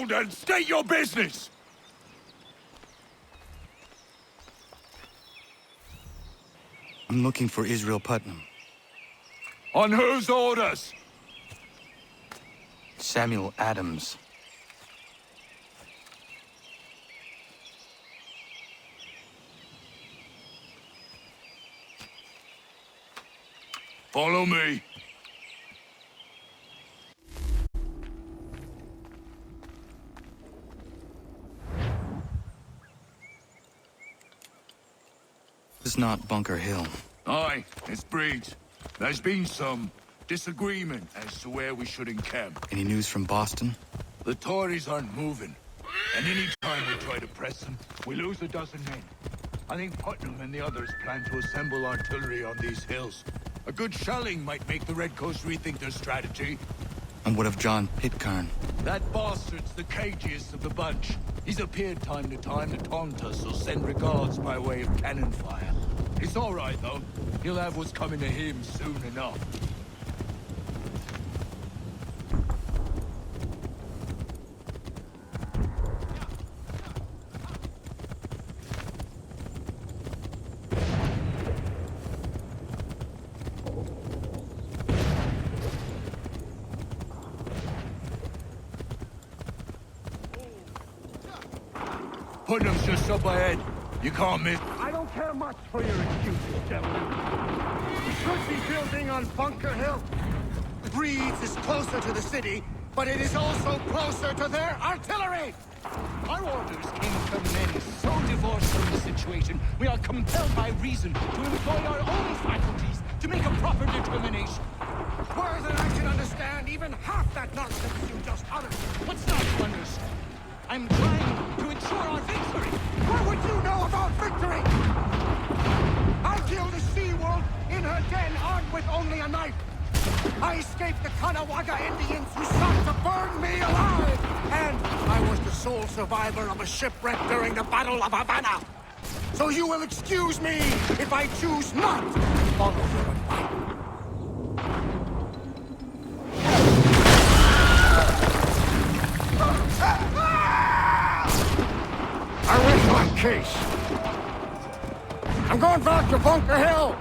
around and state your business! I'm looking for Israel Putnam. On whose orders? Samuel Adams. Follow me. This is not Bunker Hill. Aye, it's Breach. There's been some disagreement as to where we should encamp. Any news from Boston? The Tories aren't moving. And any time we try to press them, we lose a dozen men. I think Putnam and the others plan to assemble artillery on these hills. A good shelling might make the Redcoats rethink their strategy. And what of John Pitcairn? That bastard's the cagiest of the bunch. He's appeared time to taunt us or send regards by way of cannon fire. It's all right, though. He'll have what's coming to him soon enough. Putnam's just up ahead. You can't miss. I don't care much for your excuses, gentlemen. We should be building on Bunker Hill. Breeds is closer to the city, but it is also closer to their artillery! Our orders came from men so divorced from the situation, we are compelled by reason to employ our own faculties to make a proper determination. Were that I could understand even half that nonsense you just uttered. What's not to understand? I'm trying to ensure our victory. What would you know about victory? I killed a sea-wolf in her den armed with only a knife. I escaped the Kanawagha Indians who sought to burn me alive. And I was the sole survivor of a shipwreck during the Battle of Havana. So you will excuse me if I choose not to follow your advice. I rest my case. I'm going back to Bunker Hill.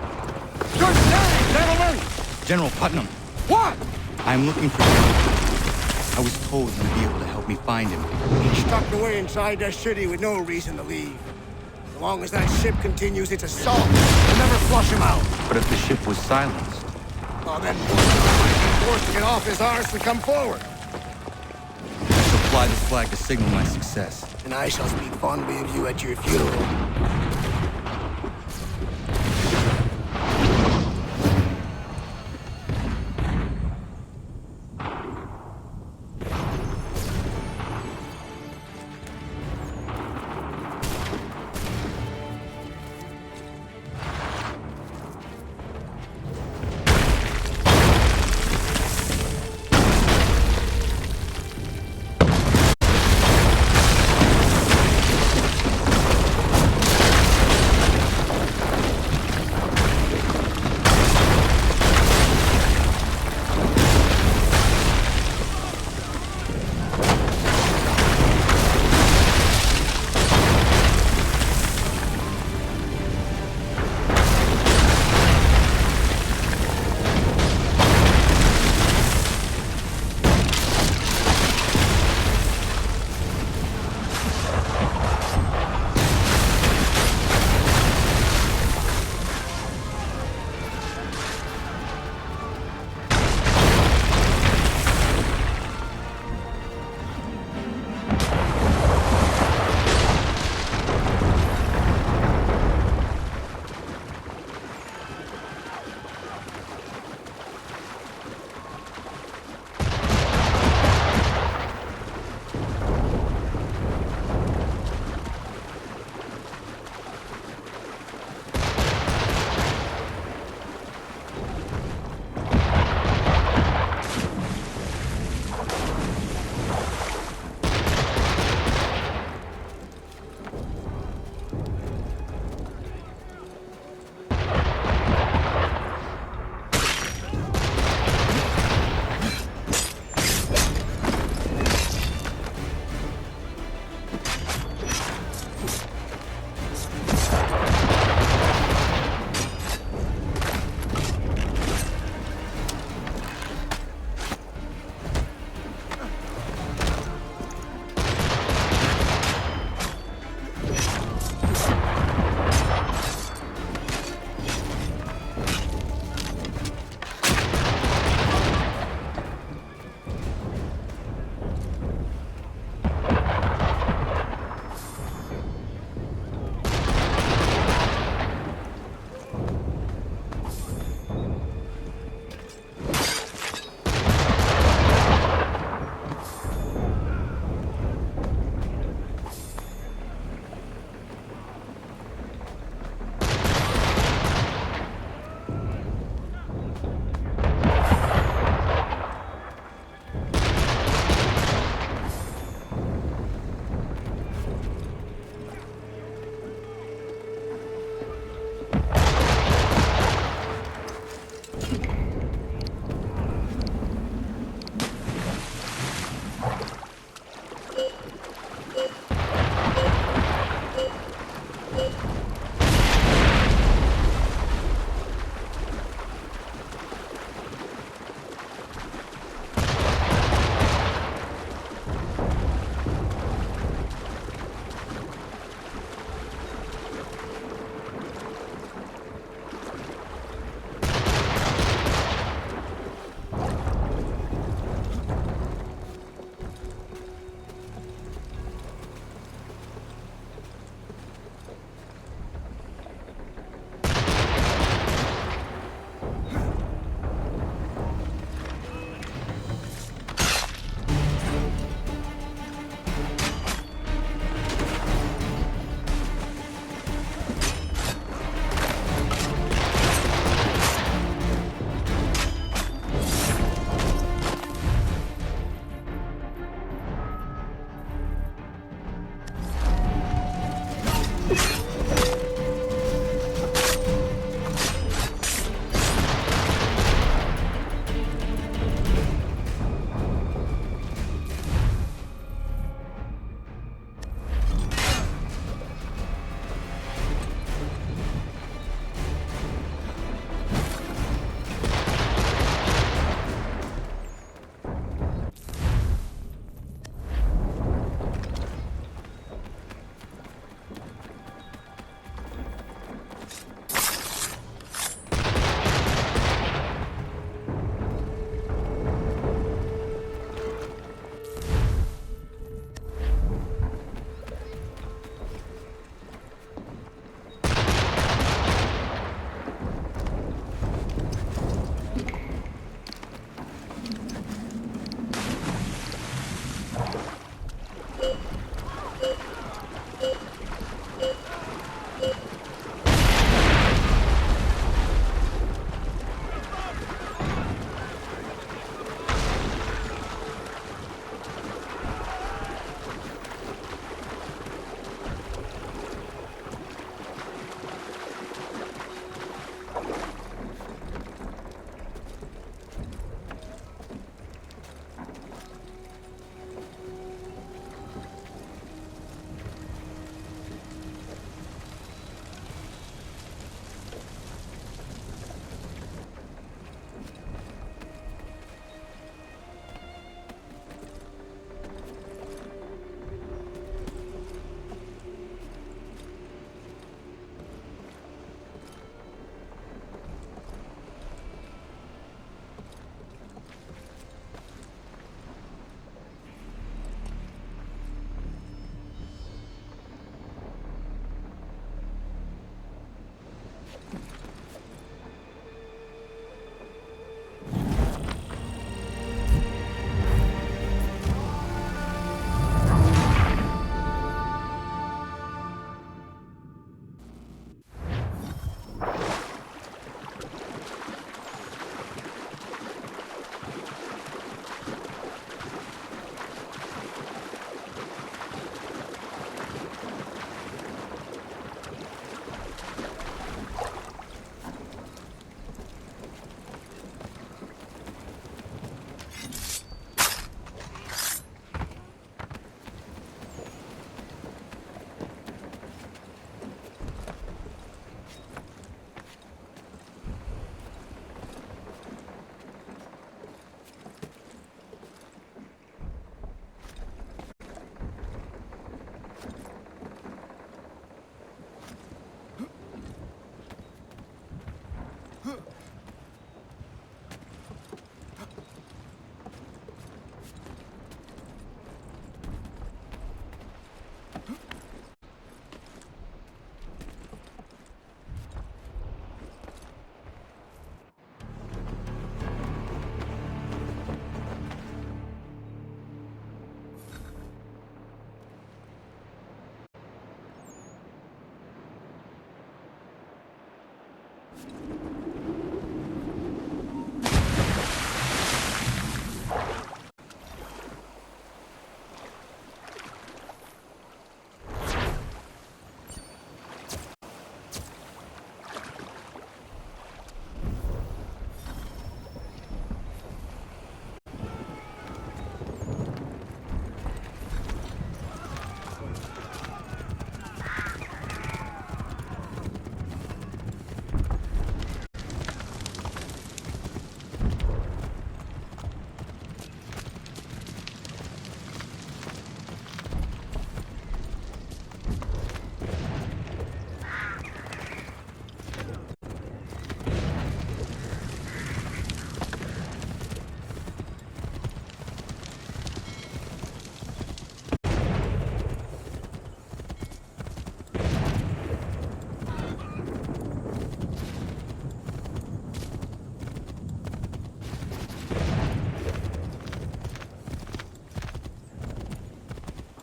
Good day, gentlemen. General Putnam. What? I'm looking for him. I was told you'd be able to help me find him. He's tucked away inside that city with no reason to leave. As long as that ship continues its assault, we'll never flush him out. But if the ship was silenced? Well, then he's forced to get off his arse and come forward. I shall fly this flag to signal my success. And I shall speak fondly of you at your funeral.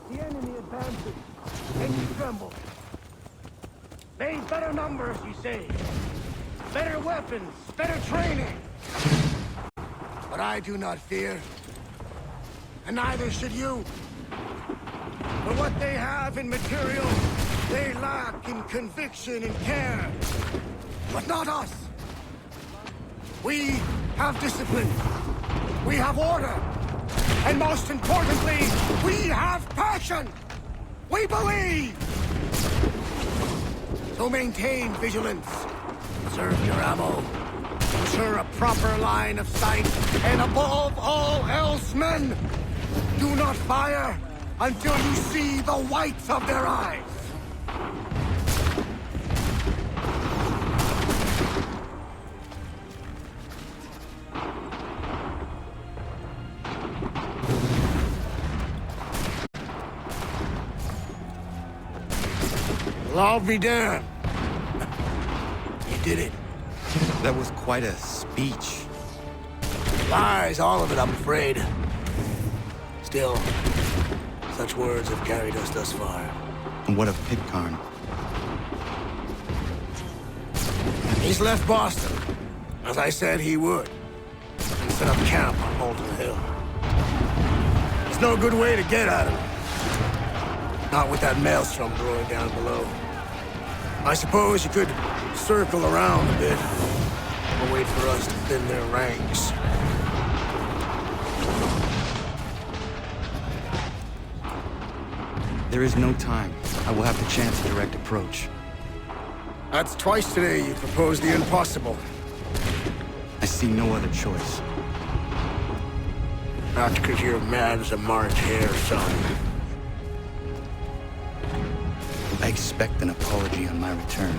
The enemy advances, and you tremble. They've better numbers, you say. Better weapons, better training. But I do not fear. And neither should you. For what they have in material, they lack in conviction and care. But not us. We have discipline. We have order. And most importantly, we have passion! We believe! So maintain vigilance. Conserve your ammo. Ensure a proper line of sight. And above all else, men, do not fire until you see the whites of their eyes. Well, I'll be damned. You did it. That was quite a speech. Lies, all of it, I'm afraid. Still, such words have carried us thus far. And what of Pitcairn? He's left Boston, as I said he would, and set up camp on Molten Hill. There's no good way to get at him. Not with that maelstrom brewing down below. I suppose you could circle around a bit, or wait for us to thin their ranks. There is no time. I will have to chance a direct approach. That's twice today you proposed the impossible. I see no other choice. Not because you're mad as a March hare, son. I expect an apology on my return.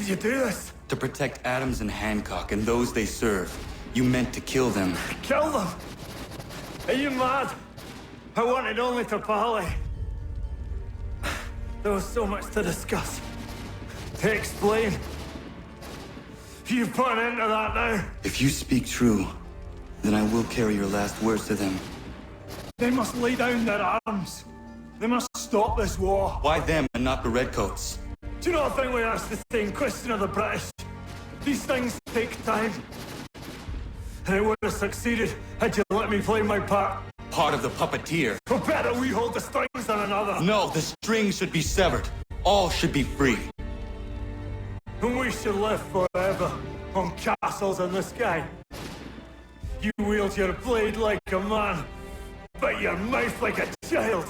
you do this? To protect Adams and Hancock and those they serve, you meant to kill them. Kill them? Are you mad? I wanted only to parley. There was so much to discuss, to explain. You put an end to that now. If you speak true, then I will carry your last words to them. They must lay down their arms. They must stop this war. Why them and not the Redcoats? Do you not think we asked the same question of the British? These things take time. And it would have succeeded had you let me play my part. Part of the puppeteer. Or better, we hold the strings than another. No, the string should be severed. All should be free. And we should live forever on castles in the sky. You wield your blade like a man, but your mouth like a child.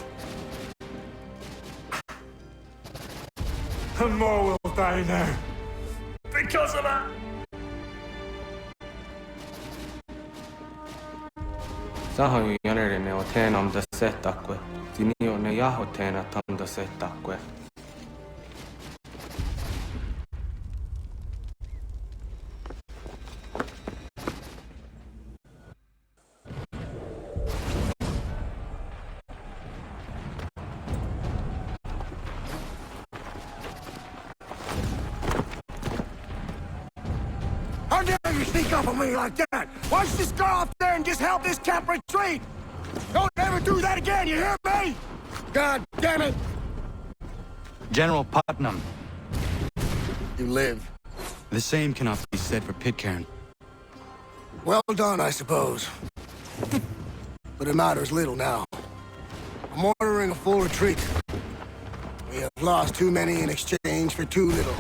And more will die now. Because of that. Sahoin jänerinen on teenam da setakwe. Tini on ne jaho teena tam da setakwe. How dare you sneak up on me like that? Why don't you just go off there and just help this camp retreat? Don't ever do that again, you hear me? God damn it! General Putnam. You live. The same cannot be said for Pitcairn. Well done, I suppose. But it matters little now. I'm ordering a full retreat. We have lost too many in exchange for too little.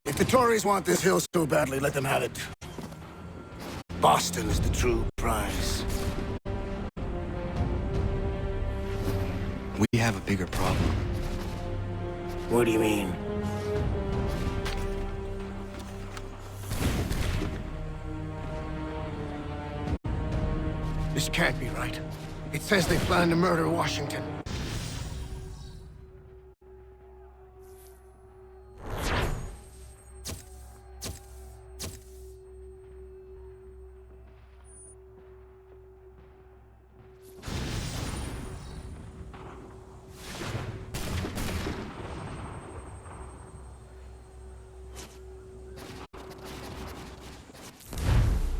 If the Tories want this hill so badly, let them have it. Boston is the true prize. We have a bigger problem. What do you mean? This can't be right. It says they plan to murder Washington.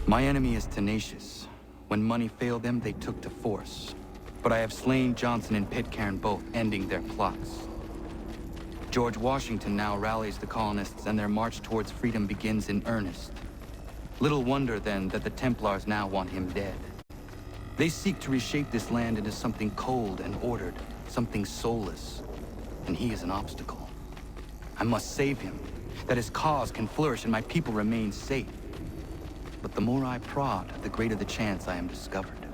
My enemy is tenacious. When money failed them, they took to force. But I have slain Johnson and Pitcairn both, ending their plots. George Washington now rallies the colonists, and their march towards freedom begins in earnest. Little wonder, then, that the Templars now want him dead. They seek to reshape this land into something cold and ordered, something soulless. And he is an obstacle. I must save him, that his cause can flourish and my people remain safe. But the more I prod, the greater the chance I am discovered.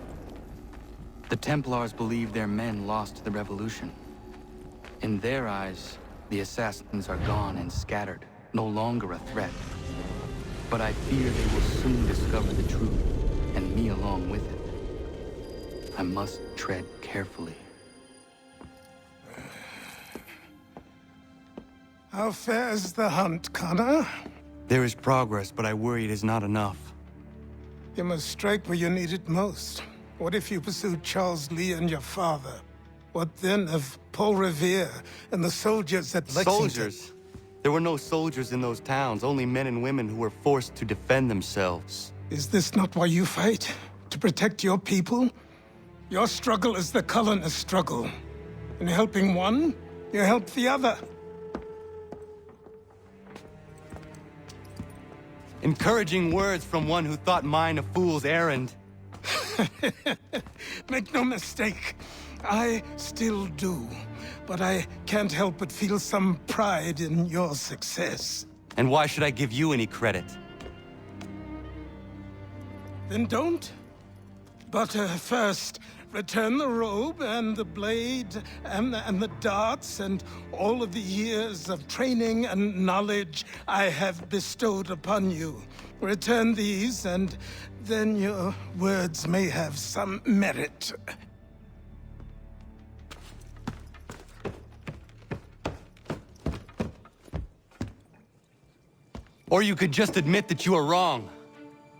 The Templars believe their men lost the revolution. In their eyes, the assassins are gone and scattered, no longer a threat. But I fear they will soon discover the truth, and me along with it. I must tread carefully. How fares the hunt, Connor? There is progress, but I worry it is not enough. You must strike where you need it most. What if you pursued Charles Lee and your father? What then of Paul Revere and the soldiers at Lexington? Soldiers? There were no soldiers in those towns, only men and women who were forced to defend themselves. Is this not why you fight? To protect your people? Your struggle is the colonists' struggle. In helping one, you help the other. Encouraging words from one who thought mine a fool's errand. Make no mistake, I still do. But I can't help but feel some pride in your success. And why should I give you any credit? Then don't. But first, return the robe and the blade and the darts and all of the years of training and knowledge I have bestowed upon you. Return these, and then your words may have some merit. Or you could just admit that you are wrong.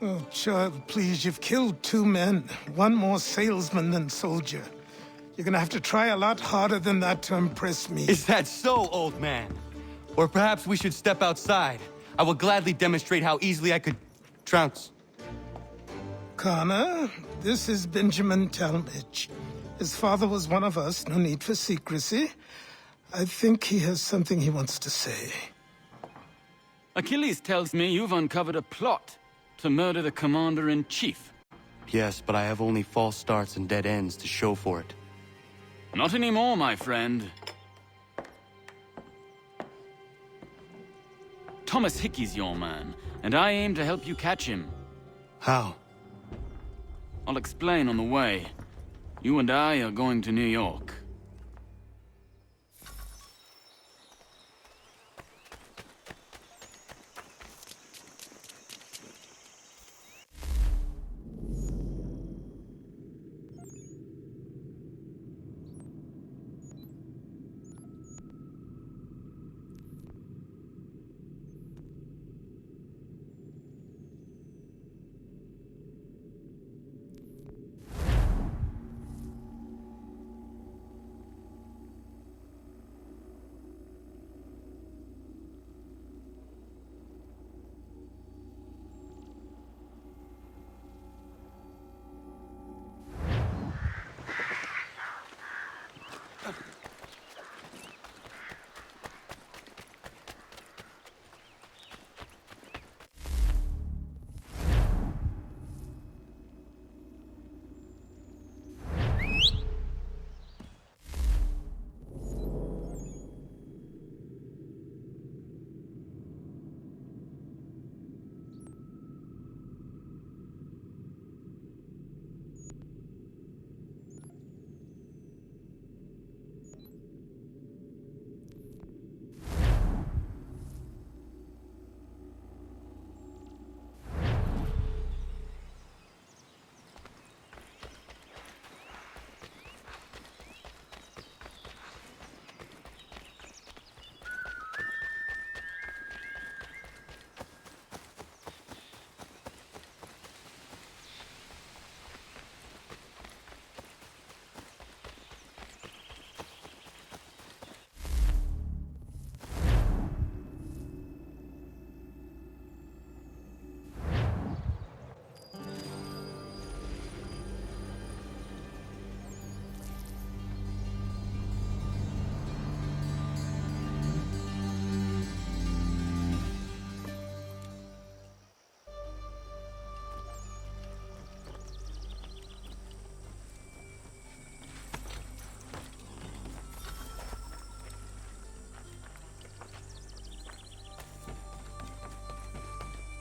Oh, child, please, you've killed 2 men. One more salesman than soldier. You're gonna have to try a lot harder than that to impress me. Is that so, old man? Or perhaps we should step outside. I will gladly demonstrate how easily I could trounce. Connor, this is Benjamin Talmadge. His father was one of us, no need for secrecy. I think he has something he wants to say. Achilles tells me you've uncovered a plot to murder the Commander-in-Chief. Yes, but I have only false starts and dead ends to show for it. Not anymore, my friend. Thomas Hickey's your man, and I aim to help you catch him. How? I'll explain on the way. You and I are going to New York.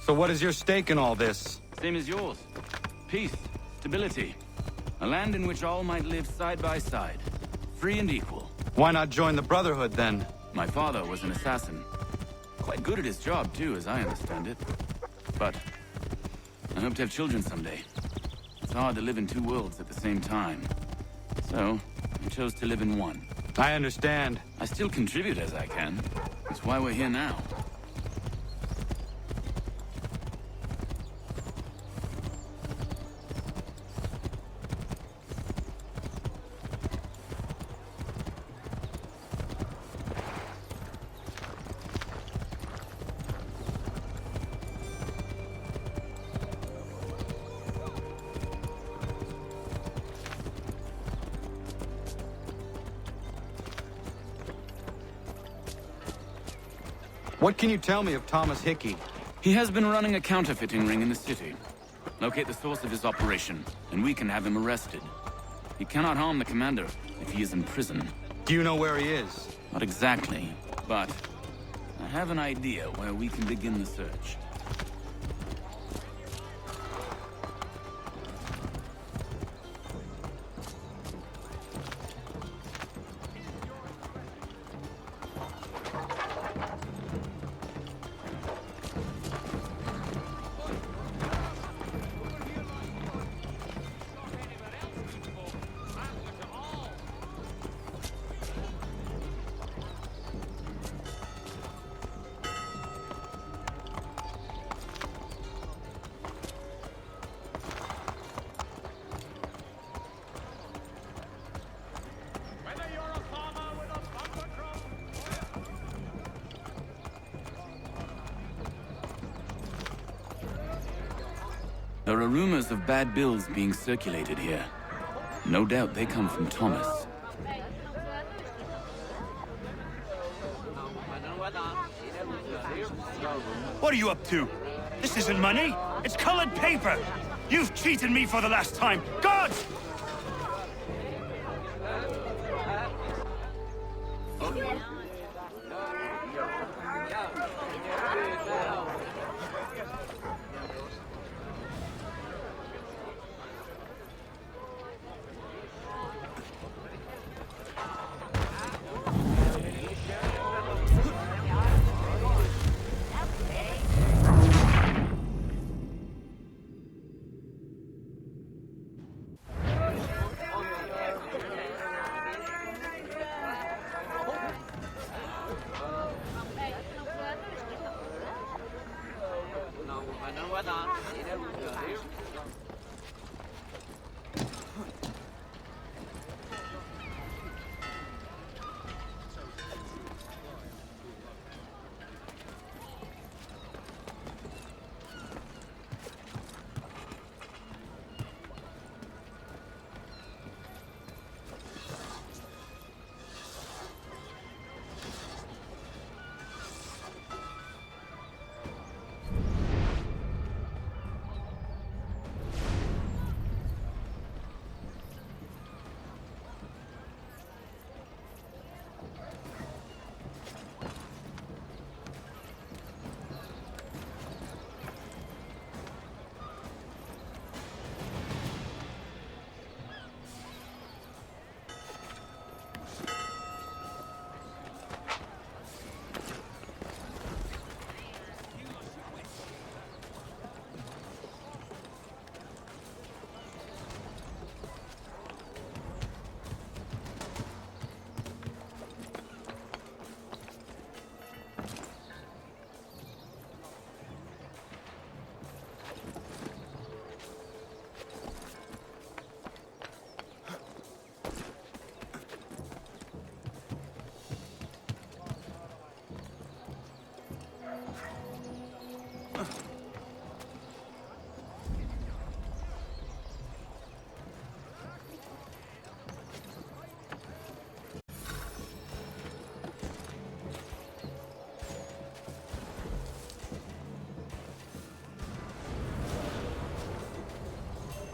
So what is your stake in all this? Same as yours. Peace, stability. A land in which all might live side by side. Free and equal. Why not join the Brotherhood, then? My father was an assassin. Quite good at his job, too, as I understand it. But I hope to have children someday. It's hard to live in 2 worlds at the same time. So, I chose to live in one. I understand. I still contribute as I can. That's why we're here now. What can you tell me of Thomas Hickey? He has been running a counterfeiting ring in the city. Locate the source of his operation, and we can have him arrested. He cannot harm the commander if he is in prison. Do you know where he is? Not exactly, but I have an idea where we can begin the search. There are rumors of bad bills being circulated here. No doubt they come from Thomas. What are you up to? This isn't money. It's colored paper. You've cheated me for the last time. Guards!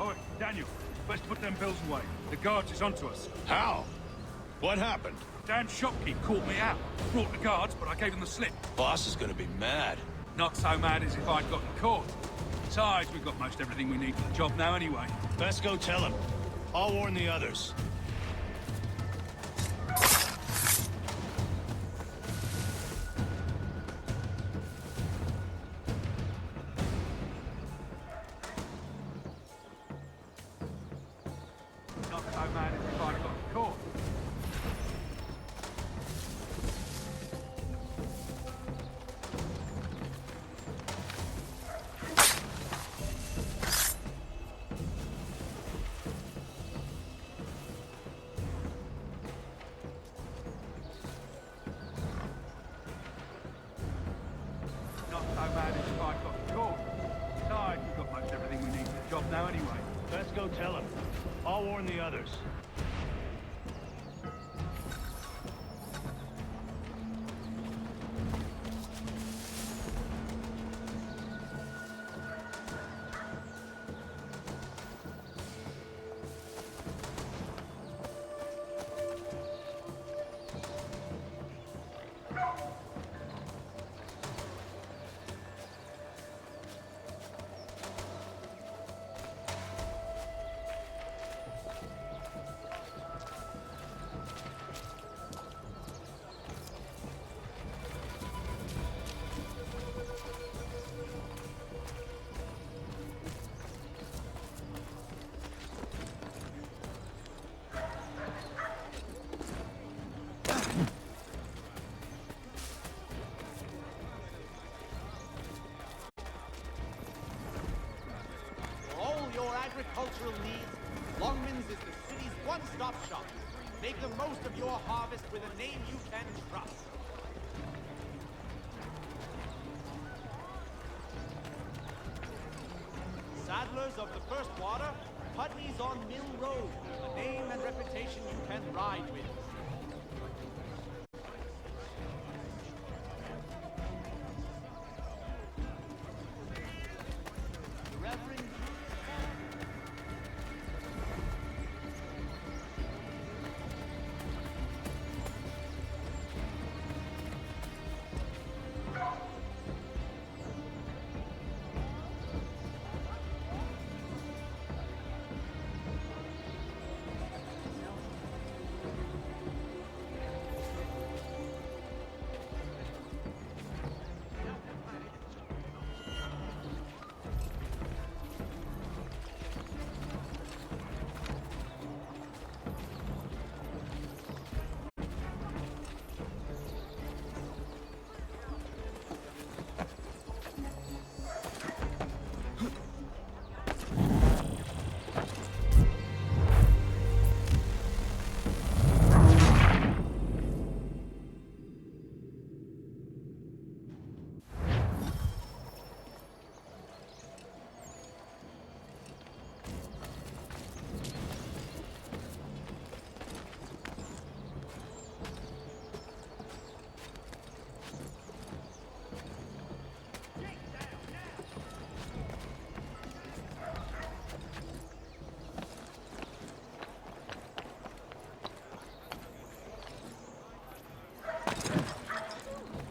Oi, Daniel, best put them bills away. The guards is onto us. How? What happened? Dan's shopkeep caught me out. Brought the guards, but I gave them the slip. Boss is gonna be mad. Not so mad as if I'd gotten caught. Besides, we've got most everything we need for the job now anyway. Best go tell him. I'll warn the others. Not so mad as if I'd gotten caught. Not so mad as if I'd gotten caught. Besides, we've got most everything we need for the job now anyway. Best go tell him. I'll warn the others. agricultural needs, Longman's is the city's one-stop shop. Make the most of your harvest with a name you can trust. saddlers of the First Water, Putney's on Mill Road, a name and reputation you can ride with. The Reverend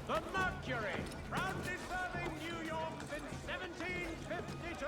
The Mercury, proudly serving New York since 1752.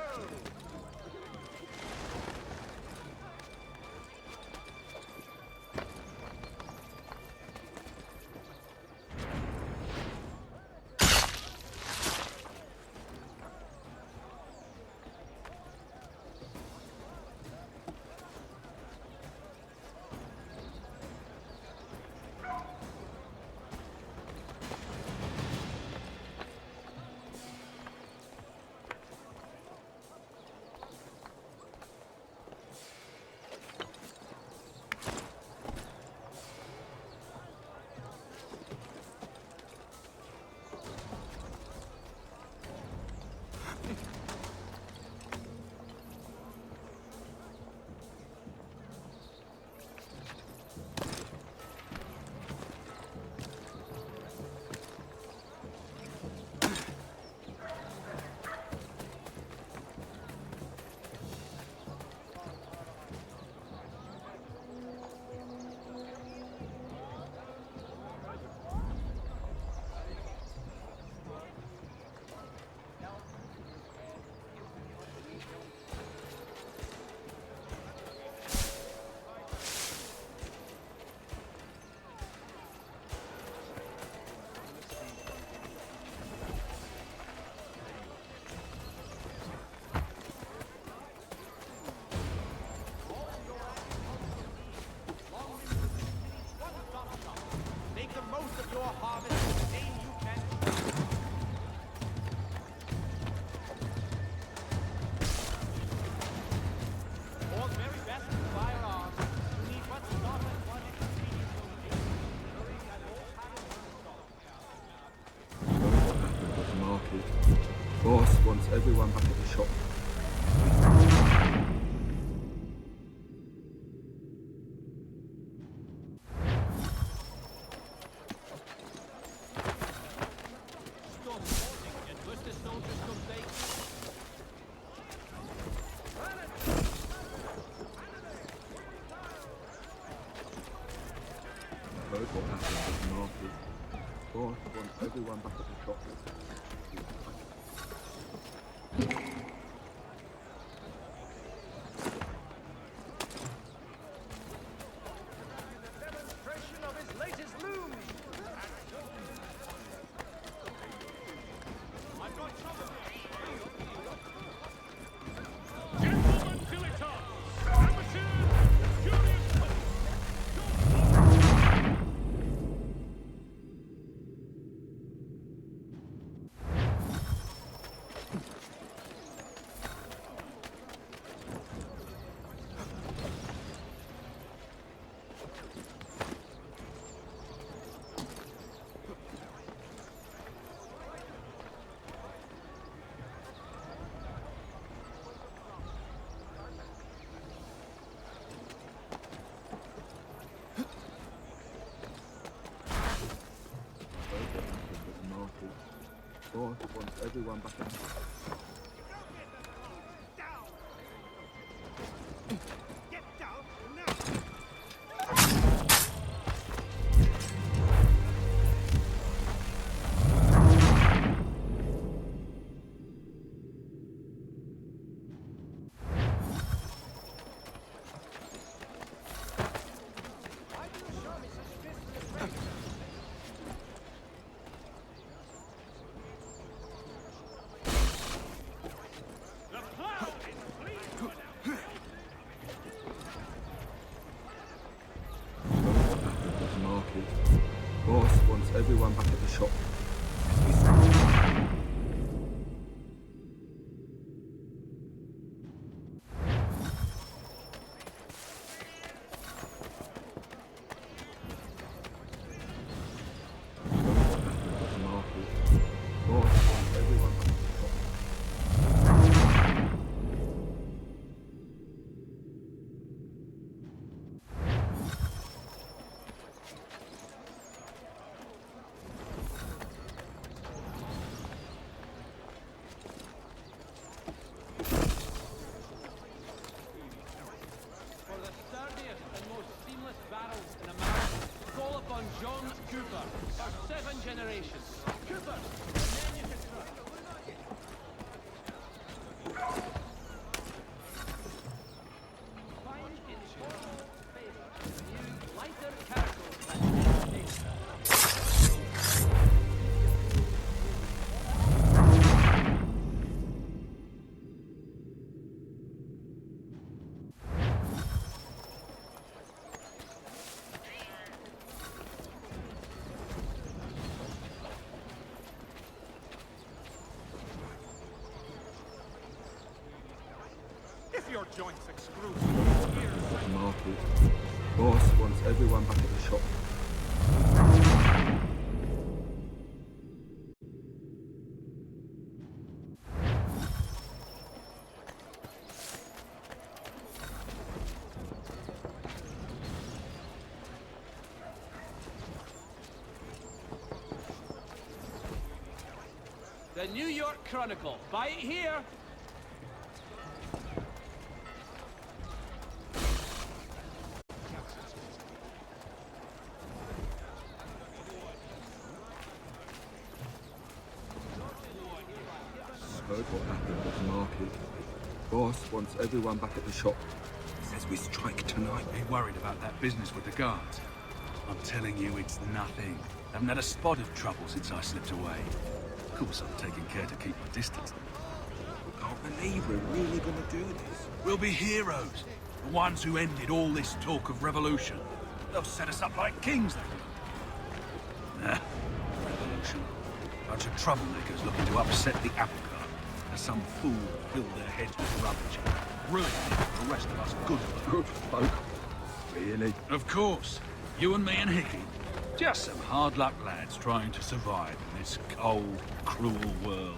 Make the most of your harvest with the name you can. All the very best in firearms. You need but stop at one expedient location. Hurry at all times. At the market. Boss wants everyone back at the shop. Heard what happened at the market. Boss wants everyone back at the shop. Demonstration of his latest loom. I've got trouble. Gentlemen dilettantes, amateurs, curious folks. everyone back in. Boss wants everyone back at the shop. John Cooper, for 7 generations. Cooper, the men you can trust. Find in Short's favor new lighter caracals and destination. Your joints exclusive. Market. Boss wants everyone back at the shop. The New York Chronicle. Buy it here. Heard what happened at the market. Boss wants everyone back at the shop. Says we strike tonight. Ain't worried about that business with the guards. I'm telling you, it's nothing. Haven't had a spot of trouble since I slipped away. Of course, I'm taking care to keep my distance. I can't believe we're really gonna do this. We'll be heroes. The ones who ended all this talk of revolution. They'll set us up like kings, they will. Nah, revolution. Bunch of troublemakers looking to upset the apple cart. As some fool filled their heads with rubbish. Ruined the rest of us good folk. Good folk? Really? Of course. You and me and Hickey. Just some hard luck lads trying to survive in this cold, cruel world.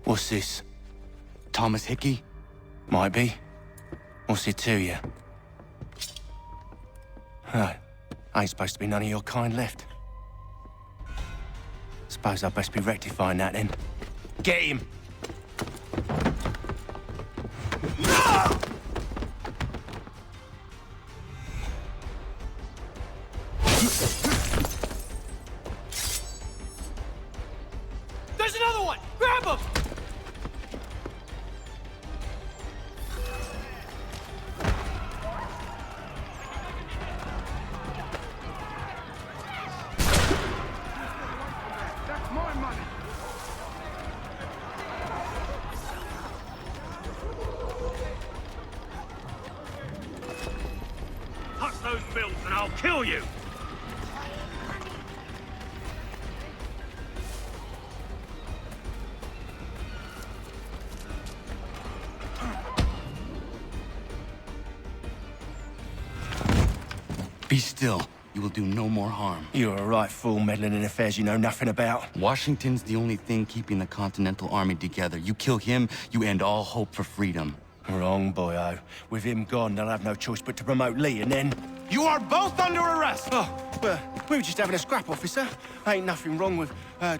What's this? Thomas Hickey? Might be. What's it to you? Right. Ain't supposed to be none of your kind left. Suppose I'd best be rectifying that then. Get him! There's another one! Grab him! I'll kill you! Be still. You will do no more harm. You're a right fool meddling in affairs you know nothing about. Washington's the only thing keeping the Continental Army together. You kill him, you end all hope for freedom. Wrong, boyo. With him gone, they'll have no choice but to promote Lee, and then... You are both under arrest! Oh, well, we were just having a scrap, officer. Ain't nothing wrong with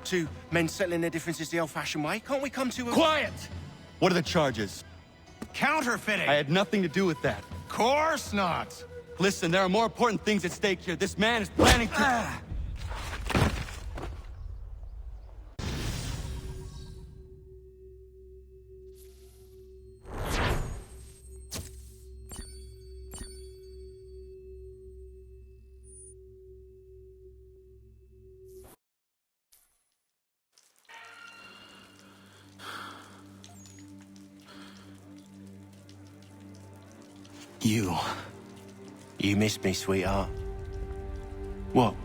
two men settling their differences the old-fashioned way. Can't we come to a... Quiet! What are the charges? Counterfeiting! I had nothing to do with that. Course not! Listen, there are more important things at stake here. This man is planning to... You missed me, sweetheart. What?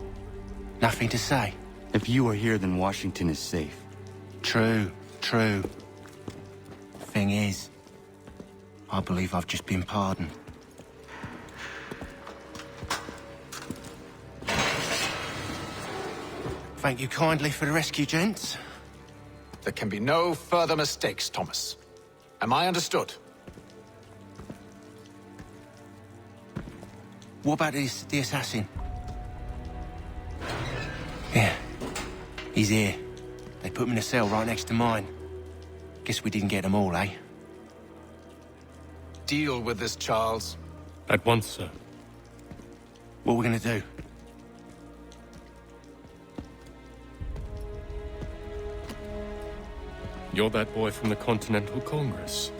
Nothing to say? If you are here, then Washington is safe. True. Thing is, I believe I've just been pardoned. Thank you kindly for the rescue, gents. There can be no further mistakes, Thomas. Am I understood? What about the assassin? Yeah. He's here. They put him in a cell right next to mine. Guess we didn't get them all, eh? Deal with this, Charles. At once, sir. What are we gonna do? You're that boy from the Continental Congress.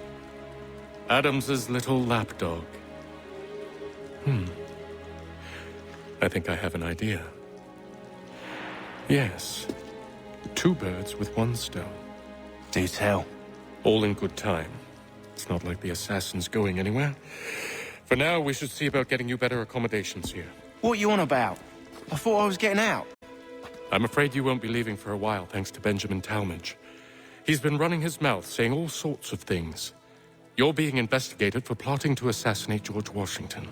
Adams's little lapdog. I think I have an idea. Yes. 2 birds with 1 stone. Do tell. All in good time. It's not like the assassin's going anywhere. For now, we should see about getting you better accommodations here. What are you on about? I thought I was getting out. I'm afraid you won't be leaving for a while, thanks to Benjamin Talmadge. He's been running his mouth, saying all sorts of things. You're being investigated for plotting to assassinate George Washington.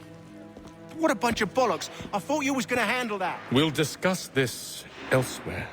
What a bunch of bollocks. I thought you was gonna handle that. We'll discuss this elsewhere.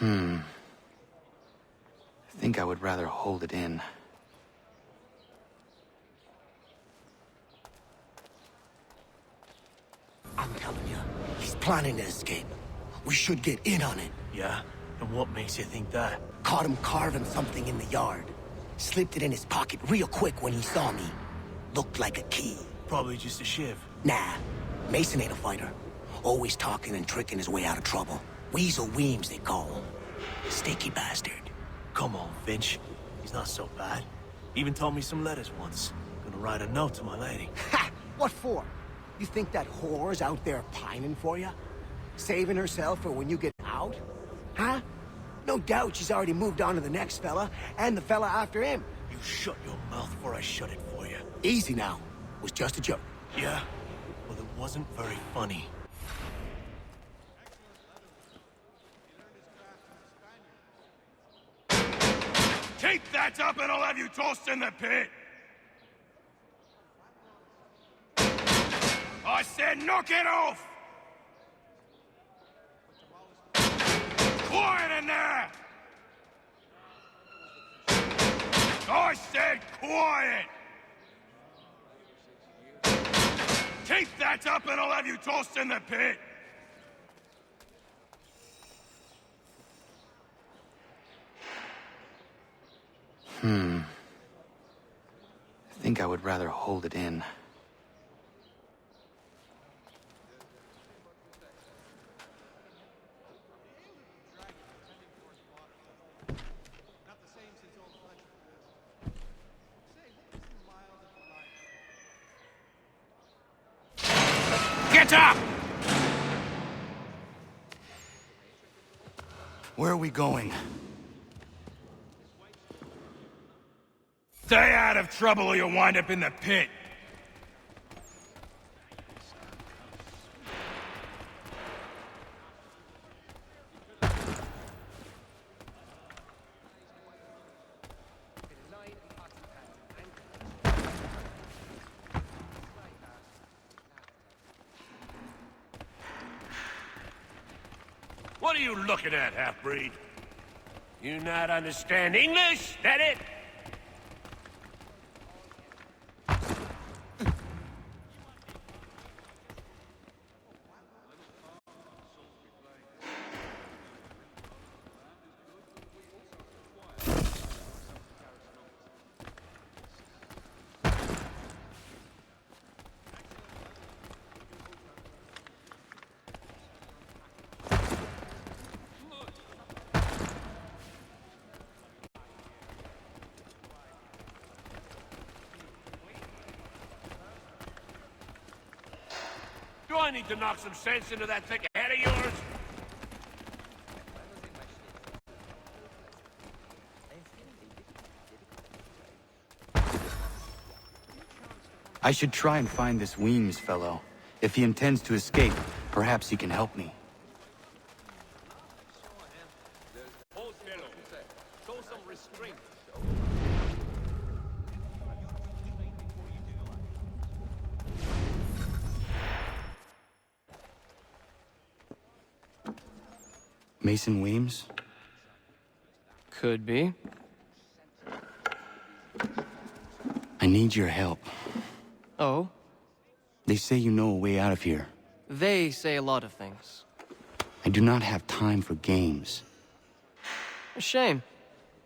I think I would rather hold it in. I'm telling you, he's planning to escape. We should get in on it. Yeah? And what makes you think that? Caught him carving something in the yard. Slipped it in his pocket real quick when he saw me. Looked like a key. Probably just a shiv. Nah, Mason ain't a fighter. Always talking and tricking his way out of trouble. Weasel Weems, they call him. Sticky bastard. Come on, Finch. He's not so bad. Even taught me some letters once. Gonna write a note to my lady. Ha! What for? You think that whore's out there pining for you? Saving herself for when you get out? Huh? No doubt she's already moved on to the next fella, and the fella after him. You shut your mouth before I shut it for you. Easy now. Was just a joke. Yeah? Well, it wasn't very funny. Keep that up and I'll have you tossed in the pit! I said knock it off! Quiet in there! I said quiet! Keep that up and I'll have you tossed in the pit! I think I would rather hold it in. Get up! Where are we going? Stay out of trouble or you'll wind up in the pit. What are you looking at, half-breed? You not understand English? That it? Do I need to knock some sense into that thick head of yours? I should try and find this Weems fellow. If he intends to escape, perhaps he can help me. Mason Weems? Could be. I need your help. Oh? They say you know a way out of here. They say a lot of things. I do not have time for games. A shame,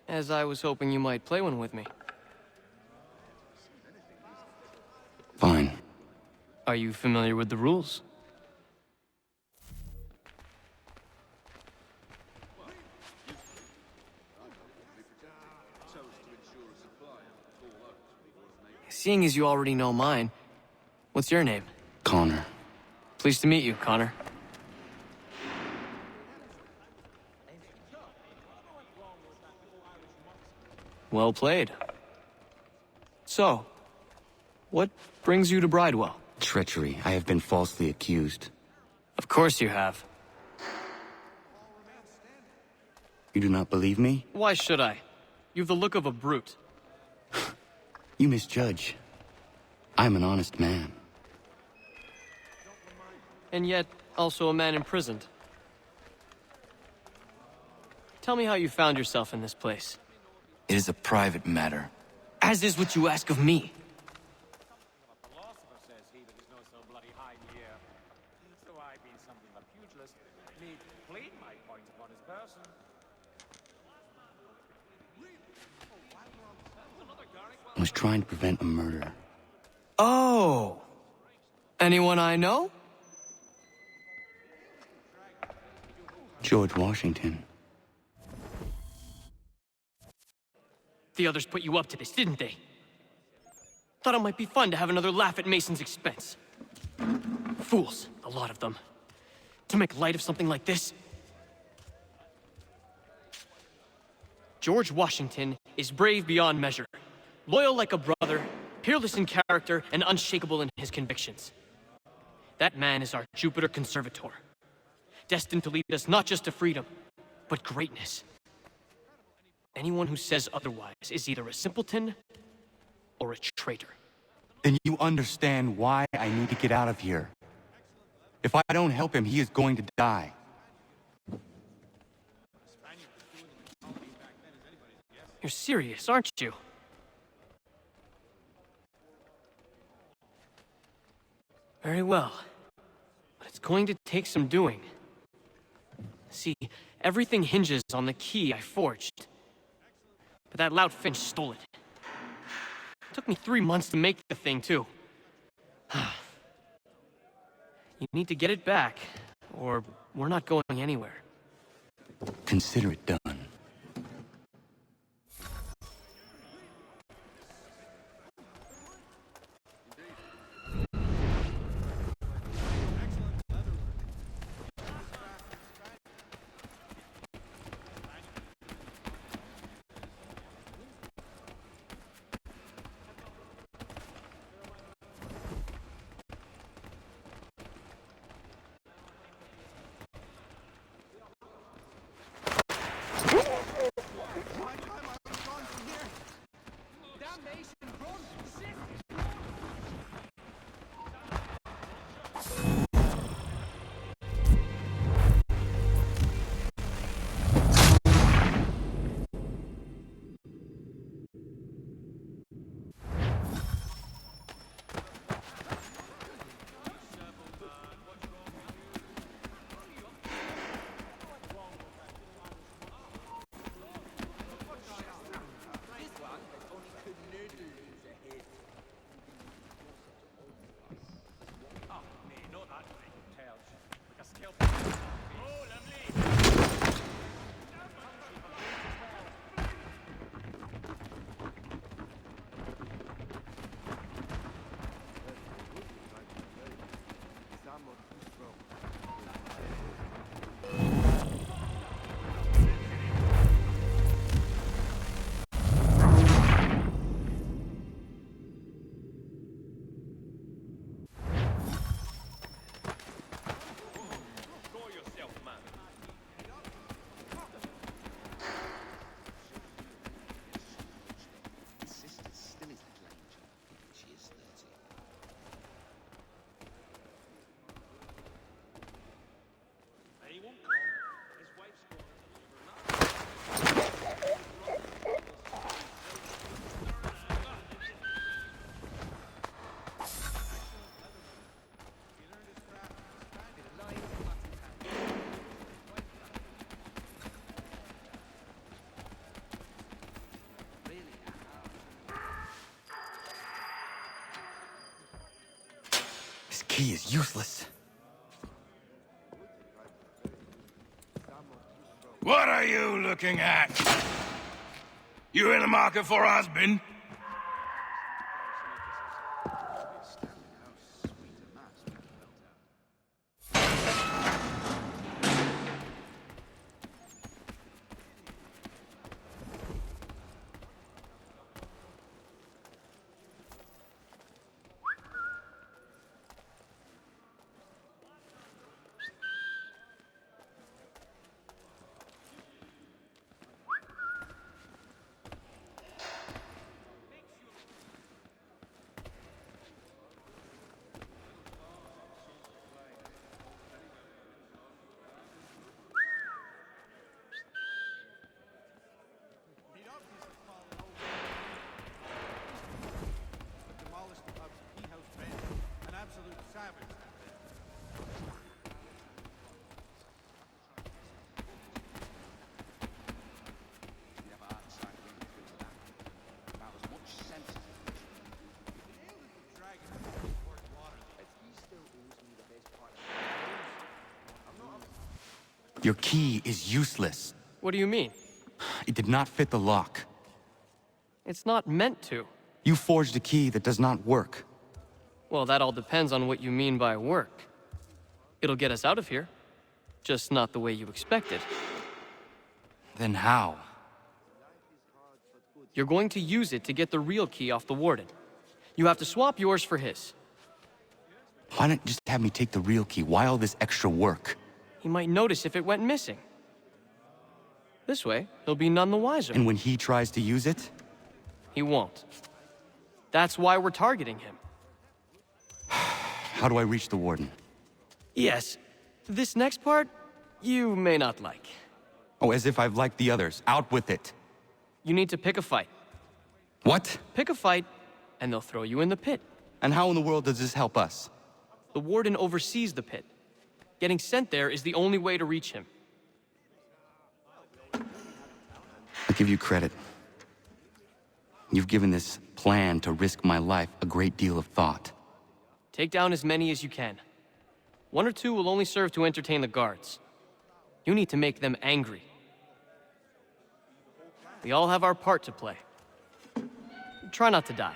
as I was hoping you might play one with me. Fine. Are you familiar with the rules? Seeing as you already know mine, what's your name? Connor. Pleased to meet you, Connor. Well played. So, what brings you to Bridewell? Treachery. I have been falsely accused. Of course you have. You do not believe me? Why should I? You've the look of a brute. You misjudge. I'm an honest man. And yet, also a man imprisoned. Tell me how you found yourself in this place. It is a private matter. As is what you ask of me. I was trying to prevent a murder. Oh! Anyone I know? George Washington. The others put you up to this, didn't they? Thought it might be fun to have another laugh at Mason's expense. Fools, a lot of them. To make light of something like this. George Washington is brave beyond measure. Loyal like a brother, peerless in character, and unshakable in his convictions. That man is our Jupiter Conservator. Destined to lead us not just to freedom, but greatness. Anyone who says otherwise is either a simpleton or a traitor. Then you understand why I need to get out of here. If I don't help him, he is going to die. You're serious, aren't you? Very well. But it's going to take some doing. See, everything hinges on the key I forged. But that lout Finch stole it. Took me 3 months to make the thing, too. You need to get it back, or we're not going anywhere. Consider it done. This key is useless. What are you looking at? You in the market for a husband? Your key is useless. What do you mean? It did not fit the lock. It's not meant to. You forged a key that does not work. Well, that all depends on what you mean by work. It'll get us out of here. Just not the way you expected. Then how? You're going to use it to get the real key off the Warden. You have to swap yours for his. Why not just have me take the real key? Why all this extra work? He might notice if it went missing. This way, he'll be none the wiser. And when he tries to use it? He won't. That's why we're targeting him. How do I reach the Warden? Yes. This next part, you may not like. Oh, as if I've liked the others. Out with it. You need to pick a fight. What? Pick a fight, and they'll throw you in the pit. And how in the world does this help us? The Warden oversees the pit. Getting sent there is the only way to reach him. I'll give you credit. You've given this plan to risk my life a great deal of thought. Take down as many as you can. 1 or 2 will only serve to entertain the guards. You need to make them angry. We all have our part to play. Try not to die.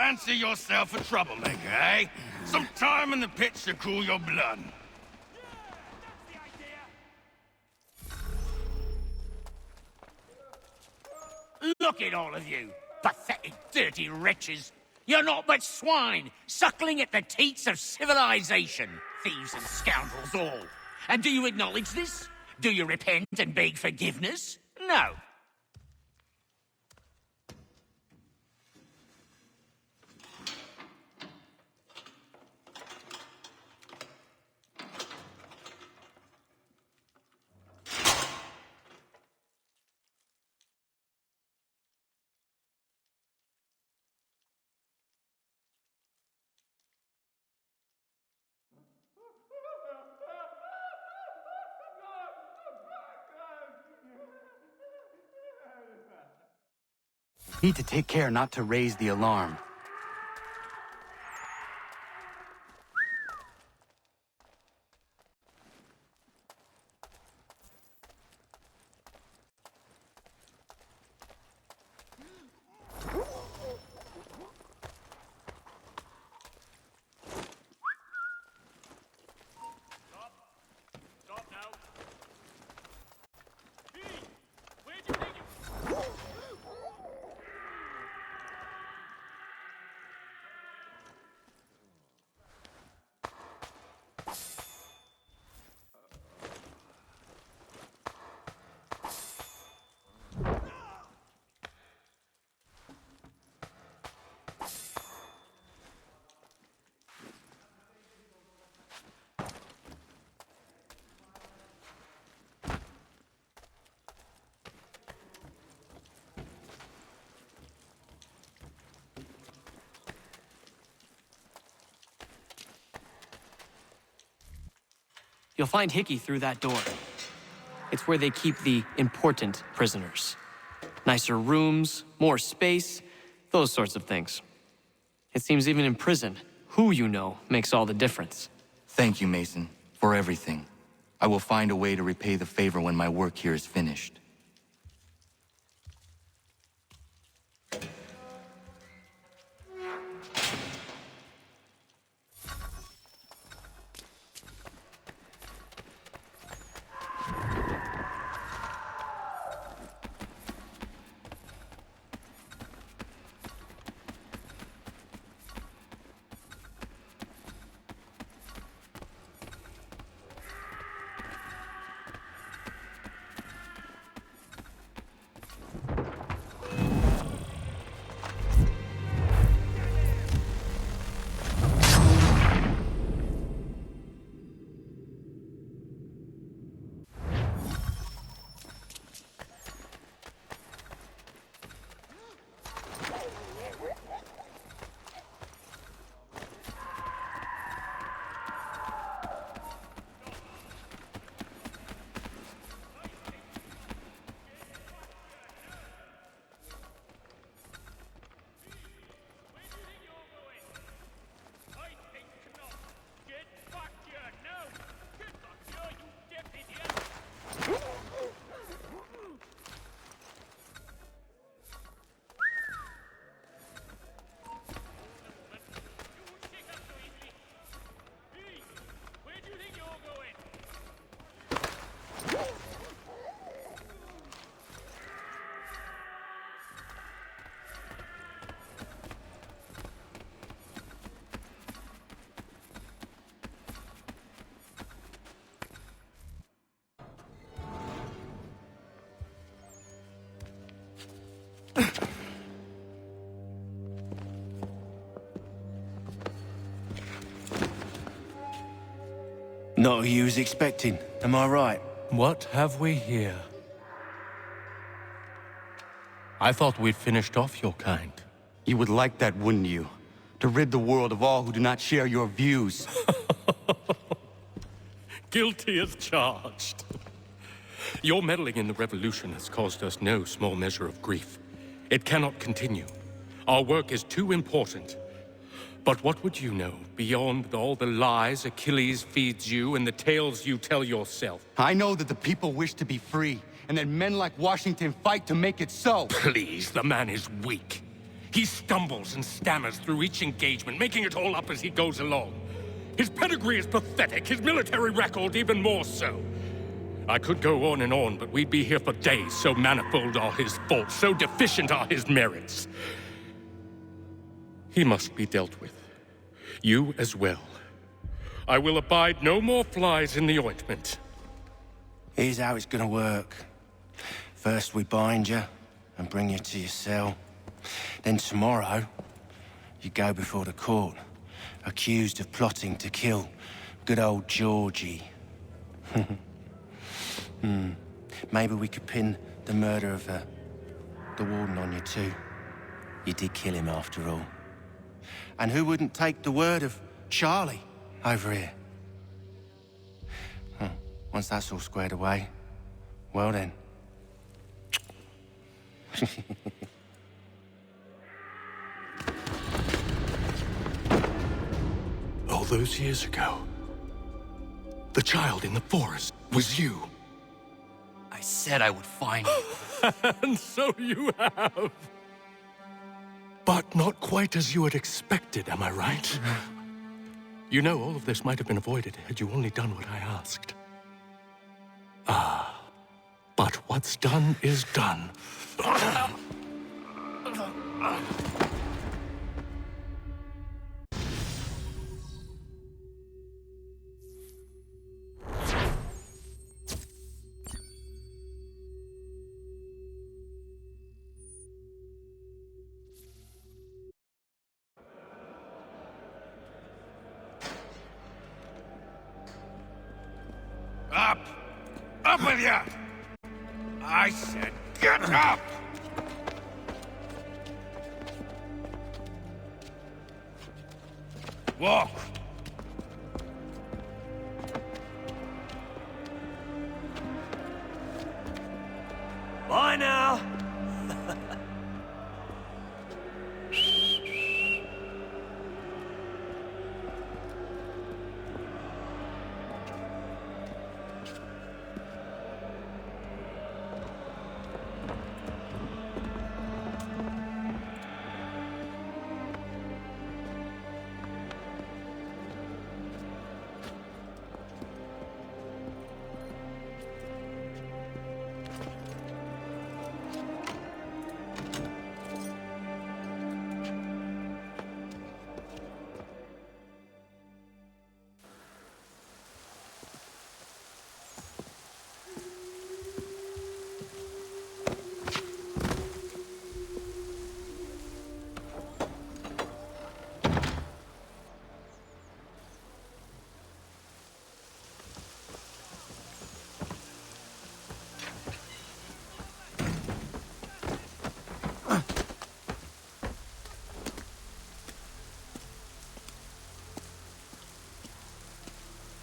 Fancy yourself a troublemaker, eh? Some time in the pit to cool your blood. Look at all of you, pathetic, dirty wretches. You're not but swine, suckling at the teats of civilization. Thieves and scoundrels all. And do you acknowledge this? Do you repent and beg forgiveness? No. Need to take care not to raise the alarm. You'll find Hickey through that door. It's where they keep the important prisoners. Nicer rooms, more space, those sorts of things. It seems even in prison, who you know makes all the difference. Thank you, Mason, for everything. I will find a way to repay the favor when my work here is finished. Not who you was expecting, am I right? What have we here? I thought we'd finished off your kind. You would like that, wouldn't you? To rid the world of all who do not share your views. Guilty as charged. Your meddling in the revolution has caused us no small measure of grief. It cannot continue. Our work is too important. But what would you know beyond all the lies Achilles feeds you and the tales you tell yourself? I know that the people wish to be free, and that men like Washington fight to make it so. Please, the man is weak. He stumbles and stammers through each engagement, making it all up as he goes along. His pedigree is pathetic, his military record even more so. I could go on, but we'd be here for days, so manifold are his faults, so deficient are his merits. He must be dealt with. You as well. I will abide no more flies in the ointment. Here's how it's gonna work. First we bind you and bring you to your cell. Then tomorrow, you go before the court, accused of plotting to kill good old Georgie. Maybe we could pin the murder of the warden on you too. You did kill him after all. And who wouldn't take the word of Charlie over here? Once that's all squared away, well then. All those years ago, the child in the forest was you. I said I would find you. And so you have. But not quite as you had expected, am I right? You know, all of this might have been avoided had you only done what I asked. Ah, but what's done is done. Up! Up with you! I said get up! Walk!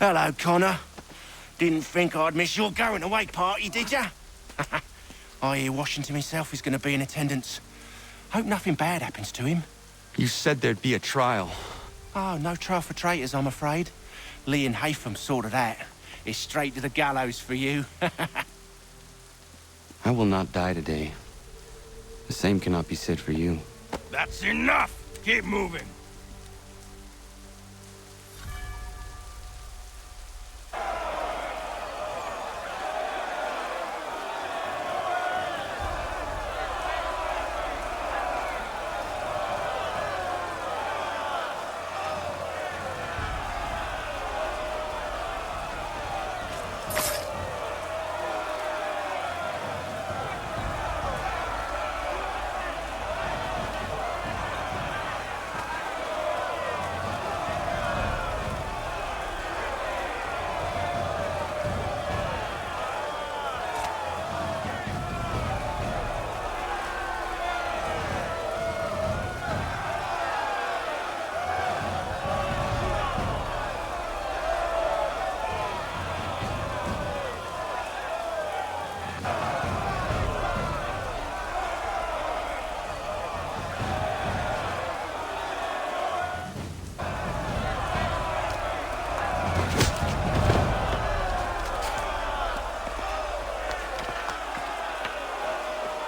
Hello, Connor. Didn't think I'd miss your going-away party, did ya? I hear Washington himself is going to be in attendance. Hope nothing bad happens to him. You said there'd be a trial. Oh, no trial for traitors, I'm afraid. Lee and Haytham sorted that. It's straight to the gallows for you. I will not die today. The same cannot be said for you. That's enough! Keep moving!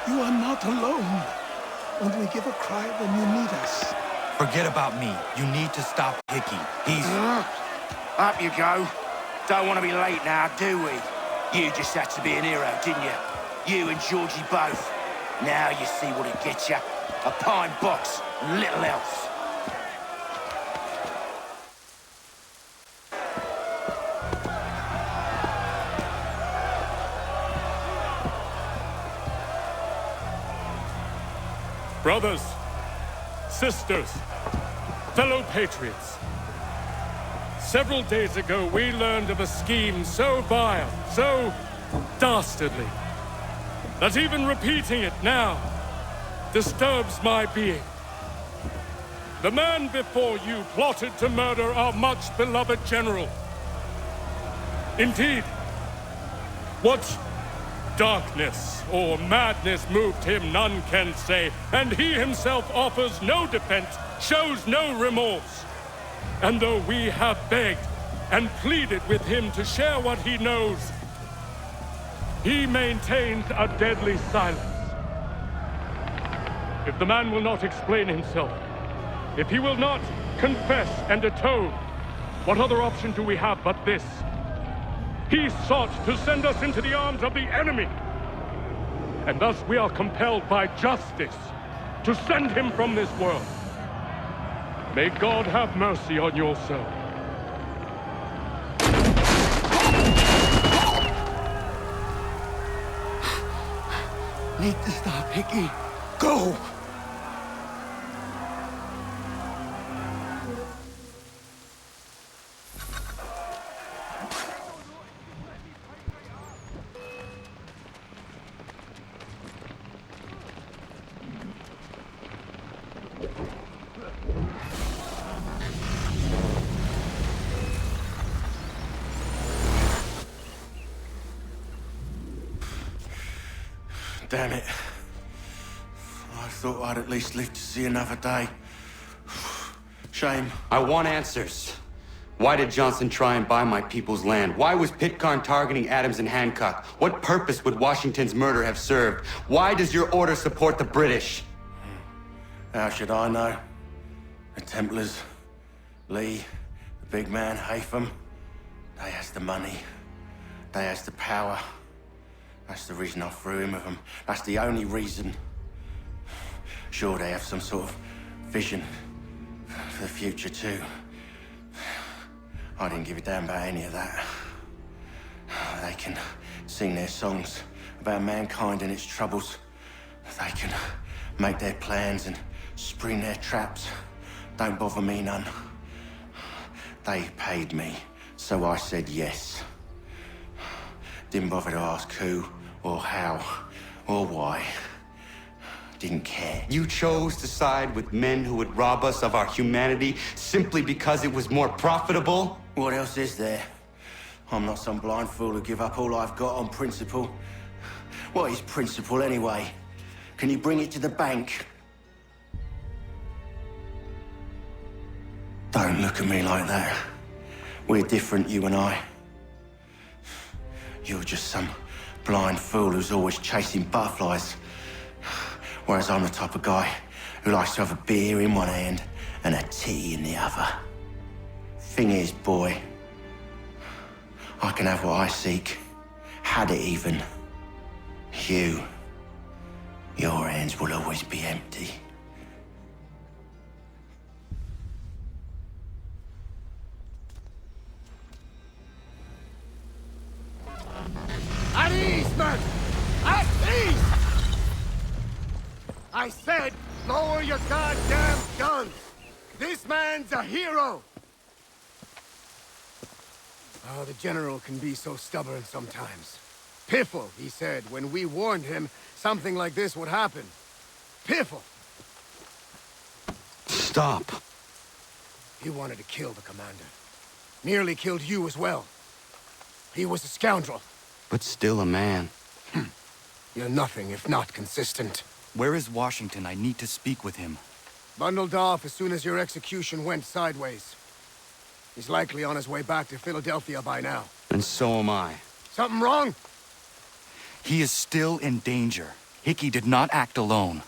You are not alone. Only give a cry when you need us. Forget about me. You need to stop Hickey. He's... Up you go. Don't want to be late now, do we? You just had to be an hero, didn't you? You and Georgie both. Now you see what it gets you. A pine box and little else. Brothers, sisters, fellow patriots. Several days ago, we learned of a scheme so vile, so dastardly, that even repeating it now disturbs my being. The man before you plotted to murder our much-beloved general. Indeed, what darkness or madness moved him, none can say, and he himself offers no defense, shows no remorse. And though we have begged and pleaded with him to share what he knows, he maintains a deadly silence. If the man will not explain himself, if he will not confess and atone, what other option do we have but this? He sought to send us into the arms of the enemy. And thus we are compelled by justice to send him from this world. May God have mercy on your soul. Need to stop, Hickey. Go! Damn it. I thought I'd at least live to see another day. Shame. I want answers. Why did Johnson try and buy my people's land? Why was Pitcairn targeting Adams and Hancock? What purpose would Washington's murder have served? Why does your order support the British? How should I know? The Templars, Lee, the big man, Haytham, they has the money. They has the power. That's the reason I threw in with them. That's the only reason. Sure, they have some sort of vision for the future, too. I didn't give a damn about any of that. They can sing their songs about mankind and its troubles. They can make their plans and spring their traps. Don't bother me none. They paid me, so I said yes. Didn't bother to ask who, or how, or why. Didn't care. You chose to side with men who would rob us of our humanity simply because it was more profitable? What else is there? I'm not some blind fool who give up all I've got on principle. What is principle anyway? Can you bring it to the bank? Don't look at me like that. We're different, you and I. You're just some blind fool who's always chasing butterflies. Whereas I'm the type of guy who likes to have a beer in one hand and a tea in the other. Thing is, boy, I can have what I seek. Had it even. Your hands will always be empty. At ease, men! At ease! I said, lower your goddamn guns! This man's a hero! Oh, the General can be so stubborn sometimes. Piffle, he said, when we warned him something like this would happen. Piffle! Stop. He wanted to kill the commander. Nearly killed you as well. He was a scoundrel. But still a man. You're nothing if not consistent. Where is Washington? I need to speak with him. Bundled off as soon as your execution went sideways. He's likely on his way back to Philadelphia by now. And so am I. Something wrong? He is still in danger. Hickey did not act alone.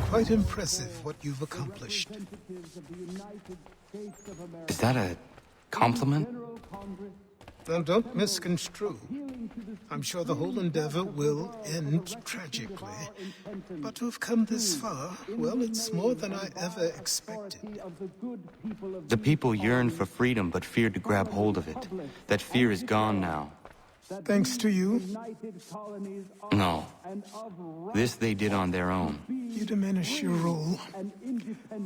quite impressive what you've accomplished. Is that a compliment? Now, don't misconstrue. I'm sure the whole endeavor will end tragically. But to have come this far, well, it's more than I ever expected. The people yearn for freedom but feared to grab hold of it. That fear is gone now. Thanks to you? No. This they did on their own. You diminish your role.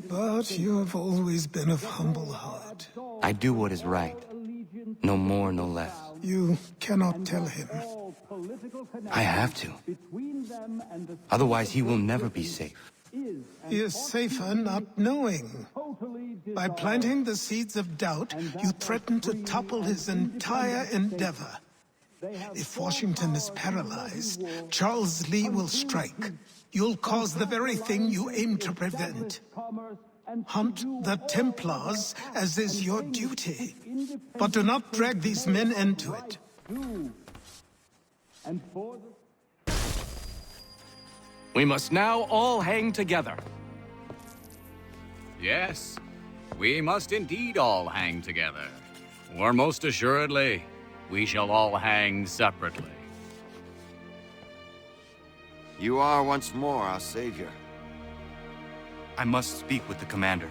But you have always been of humble heart. I do what is right. No more, no less. You cannot tell him. I have to. Otherwise, he will never be safe. He is safer not knowing. By planting the seeds of doubt, you threaten to topple his entire endeavor. If Washington is paralyzed, Charles Lee will strike. You'll cause the very thing you aim to prevent. Hunt the Templars, as is your duty. But do not drag these men into it. We must now all hang together. Yes, we must indeed all hang together. Or most assuredly, we shall all hang separately. You are once more our savior. I must speak with the commander.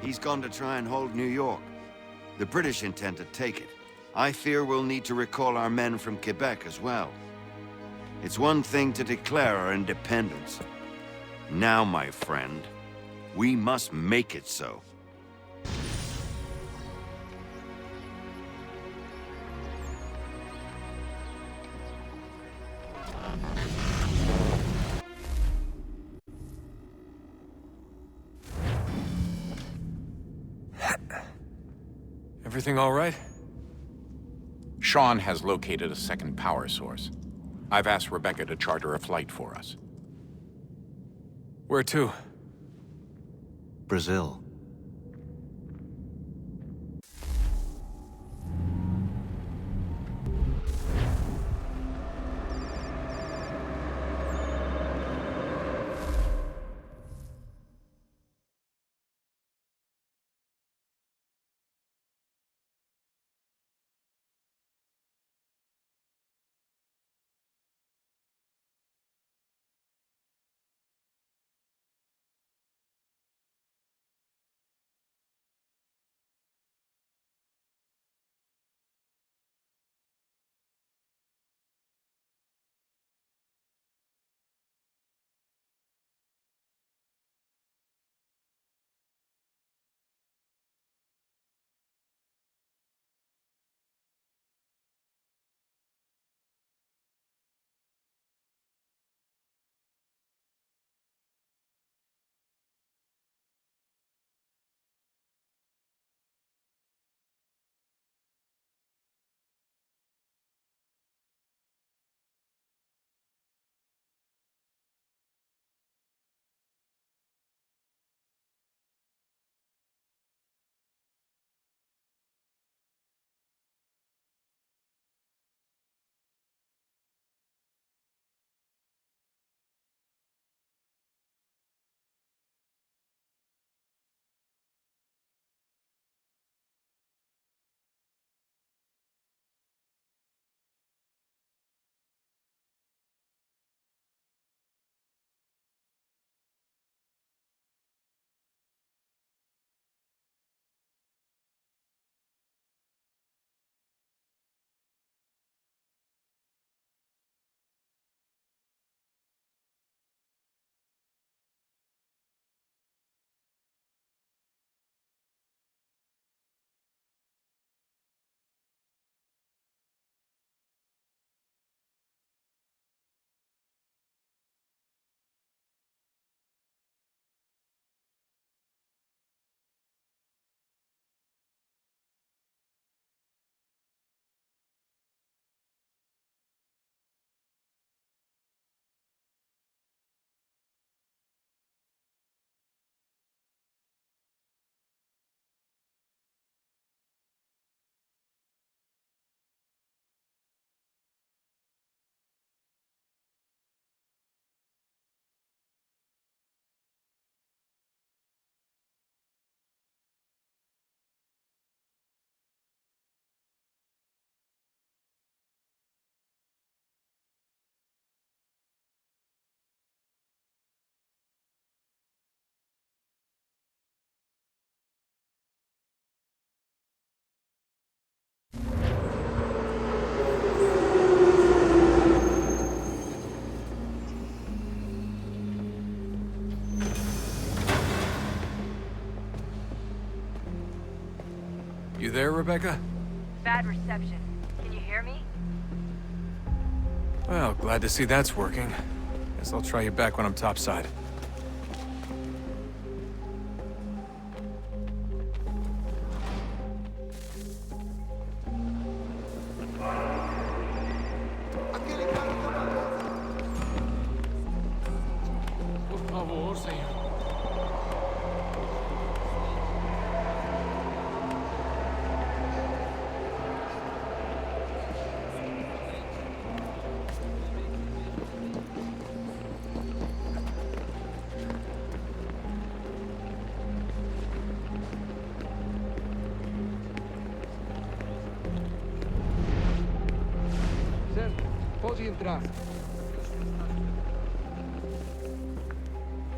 He's gone to try and hold New York. The British intend to take it. I fear we'll need to recall our men from Quebec as well. It's one thing to declare our independence. Now, my friend, we must make it so. Everything all right? Sean has located a second power source. I've asked Rebecca to charter a flight for us. Where to? Brazil. Rebecca? Bad reception. Can you hear me? Well, glad to see that's working. Guess I'll try you back when I'm topside. Por favor, Senhor. Certo, pode entrar.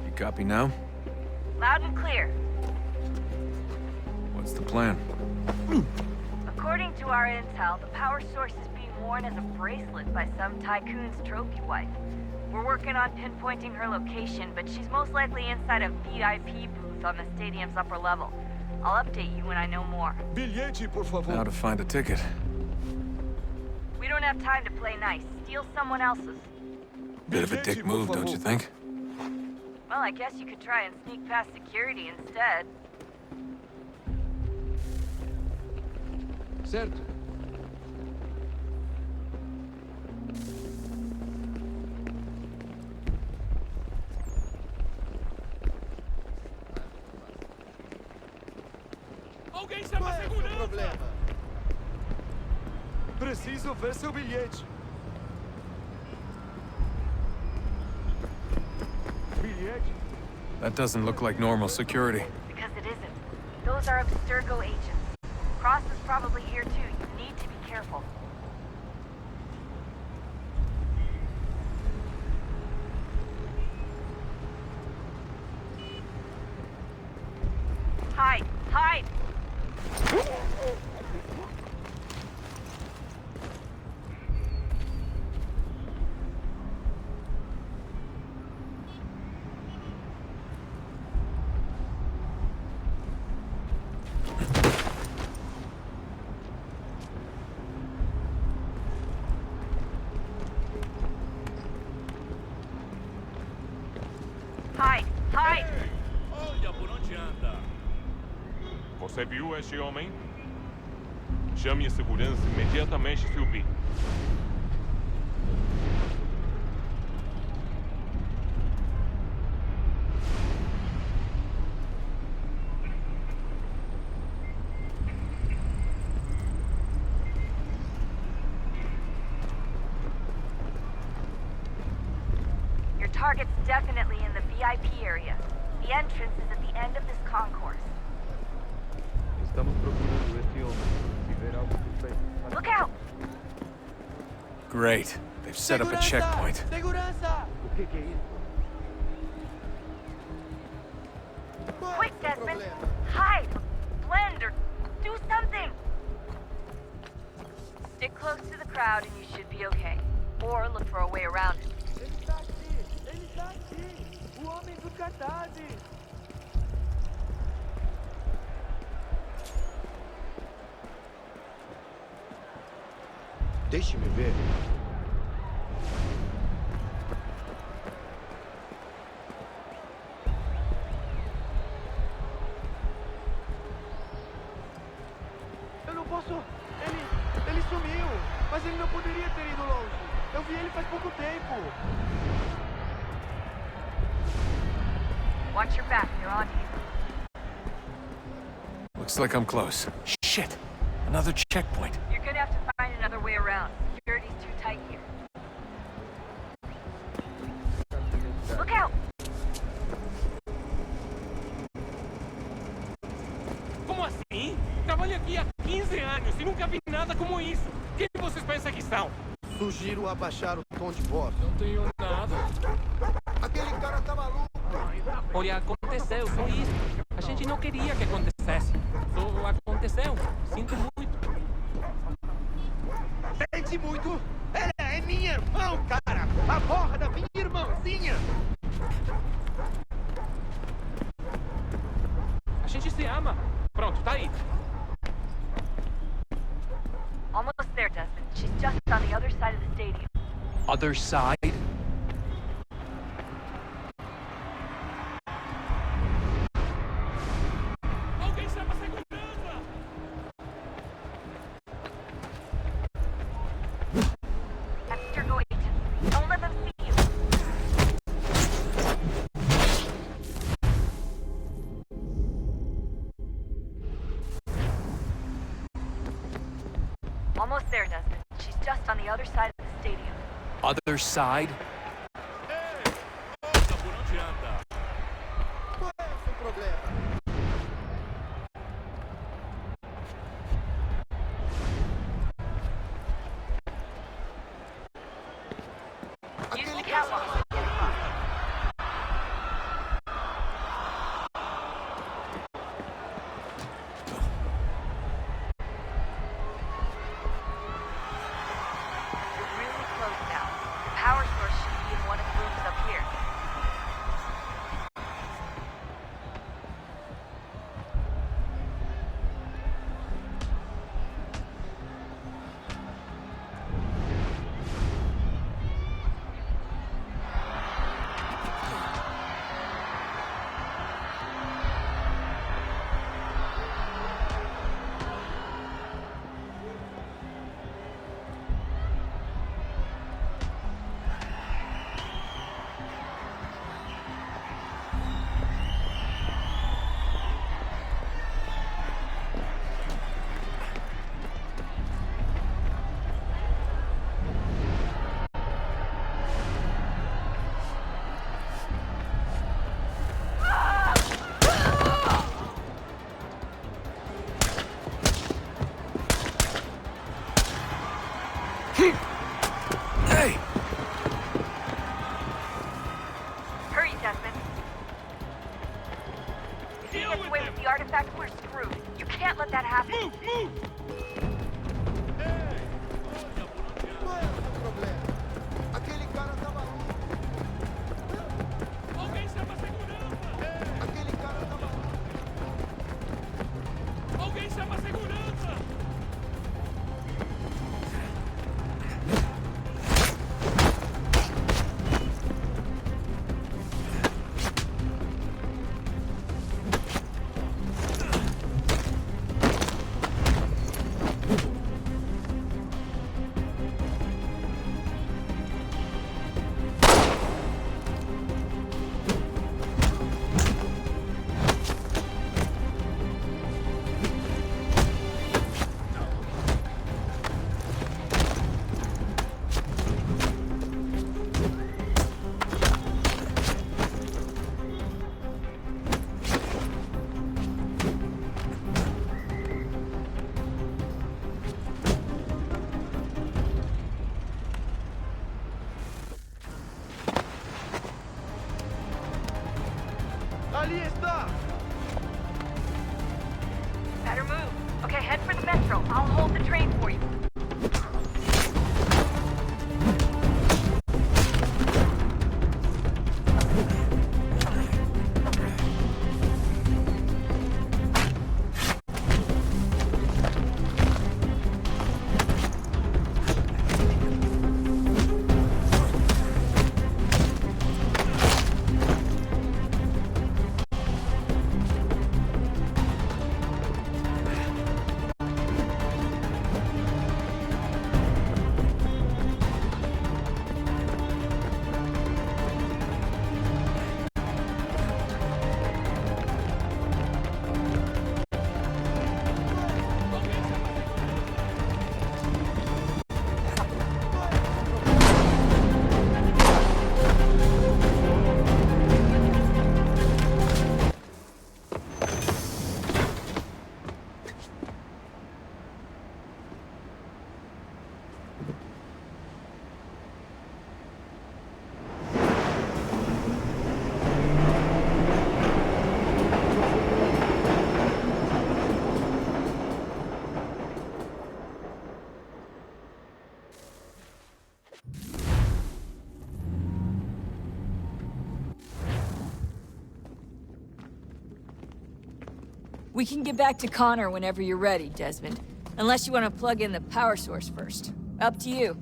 You copy now? Loud and clear. What's the plan? According to our intel, the power source is being worn as a bracelet by some tycoon's trophy wife. We're working on pinpointing her location, but she's most likely inside a VIP booth on the stadium's upper level. I'll update you when I know more. Bilhete, por favor. How to find a ticket. We don't have time to play nice. Steal someone else's. Bit of a dick move, don't you think? Well, I guess you could try and sneak past security instead. Certo. Alguém chama a segurança! Preciso ver seu bilhete. Bilhete? That doesn't look like normal security. Because it isn't. Those are Abstergo agents. Cross is probably here too. You need to be careful. Hide! Hide! Hide! Hide! Olha por onde anda! Você viu este homem? Chame a segurança imediatamente, Sylvie. Your target's definitely in the VIP area. The entrance is at the end of this concourse. Estamos procurando este homem. Se ver algo suspeito. Look out! Great. They've set up a checkpoint. Segurança! O que é isso? Quick, Desmond! Hide! Blend or do something! Stick close to the crowd and you should be okay. Or look for a way around it. Ele está aqui! Ele está aqui! O homem dos cartazes! Deixe-me ver. Eu não posso... Ele sumiu! Mas ele não poderia ter ido longe! Eu vi ele faz pouco tempo! Watch your back, they're on you. Looks like I'm close. Shit! Another checkpoint. You're gonna have to find another way around. Security's too tight here. Look out! Como assim? Trabalho aqui há 15 anos e nunca vi nada como isso. Quem vocês pensam que são? Sugiro abaixar o tom de voz. Não tenho nada. Aquele cara tá maluco! Olha, aconteceu, só isso. A gente não queria que acontecesse. Só aconteceu. Sinto muito. Sente muito! Ela é minha irmã, cara! A porra da minha irmãzinha! A gente se ama. Pronto, tá aí. the other side of the stadium. Other side? Abstergo agents. Don't let them see you. Almost there, Desmond. She's just on the other side of the stadium. Other side? Use the catwalk. You're really close now. The power source should be in one of the rooms up here. Hey! Hurry, Desmond. If he gets away with the artifact, we're screwed. You can't let that happen. Move! Aquele cara tava... Alguém chama segurança! Aquele cara tava... Alguém chama segurança! Ali está! Better move. Okay, head for the metro. I'll hold the train for you. We can get back to Connor whenever you're ready, Desmond. Unless you want to plug in the power source first. Up to you.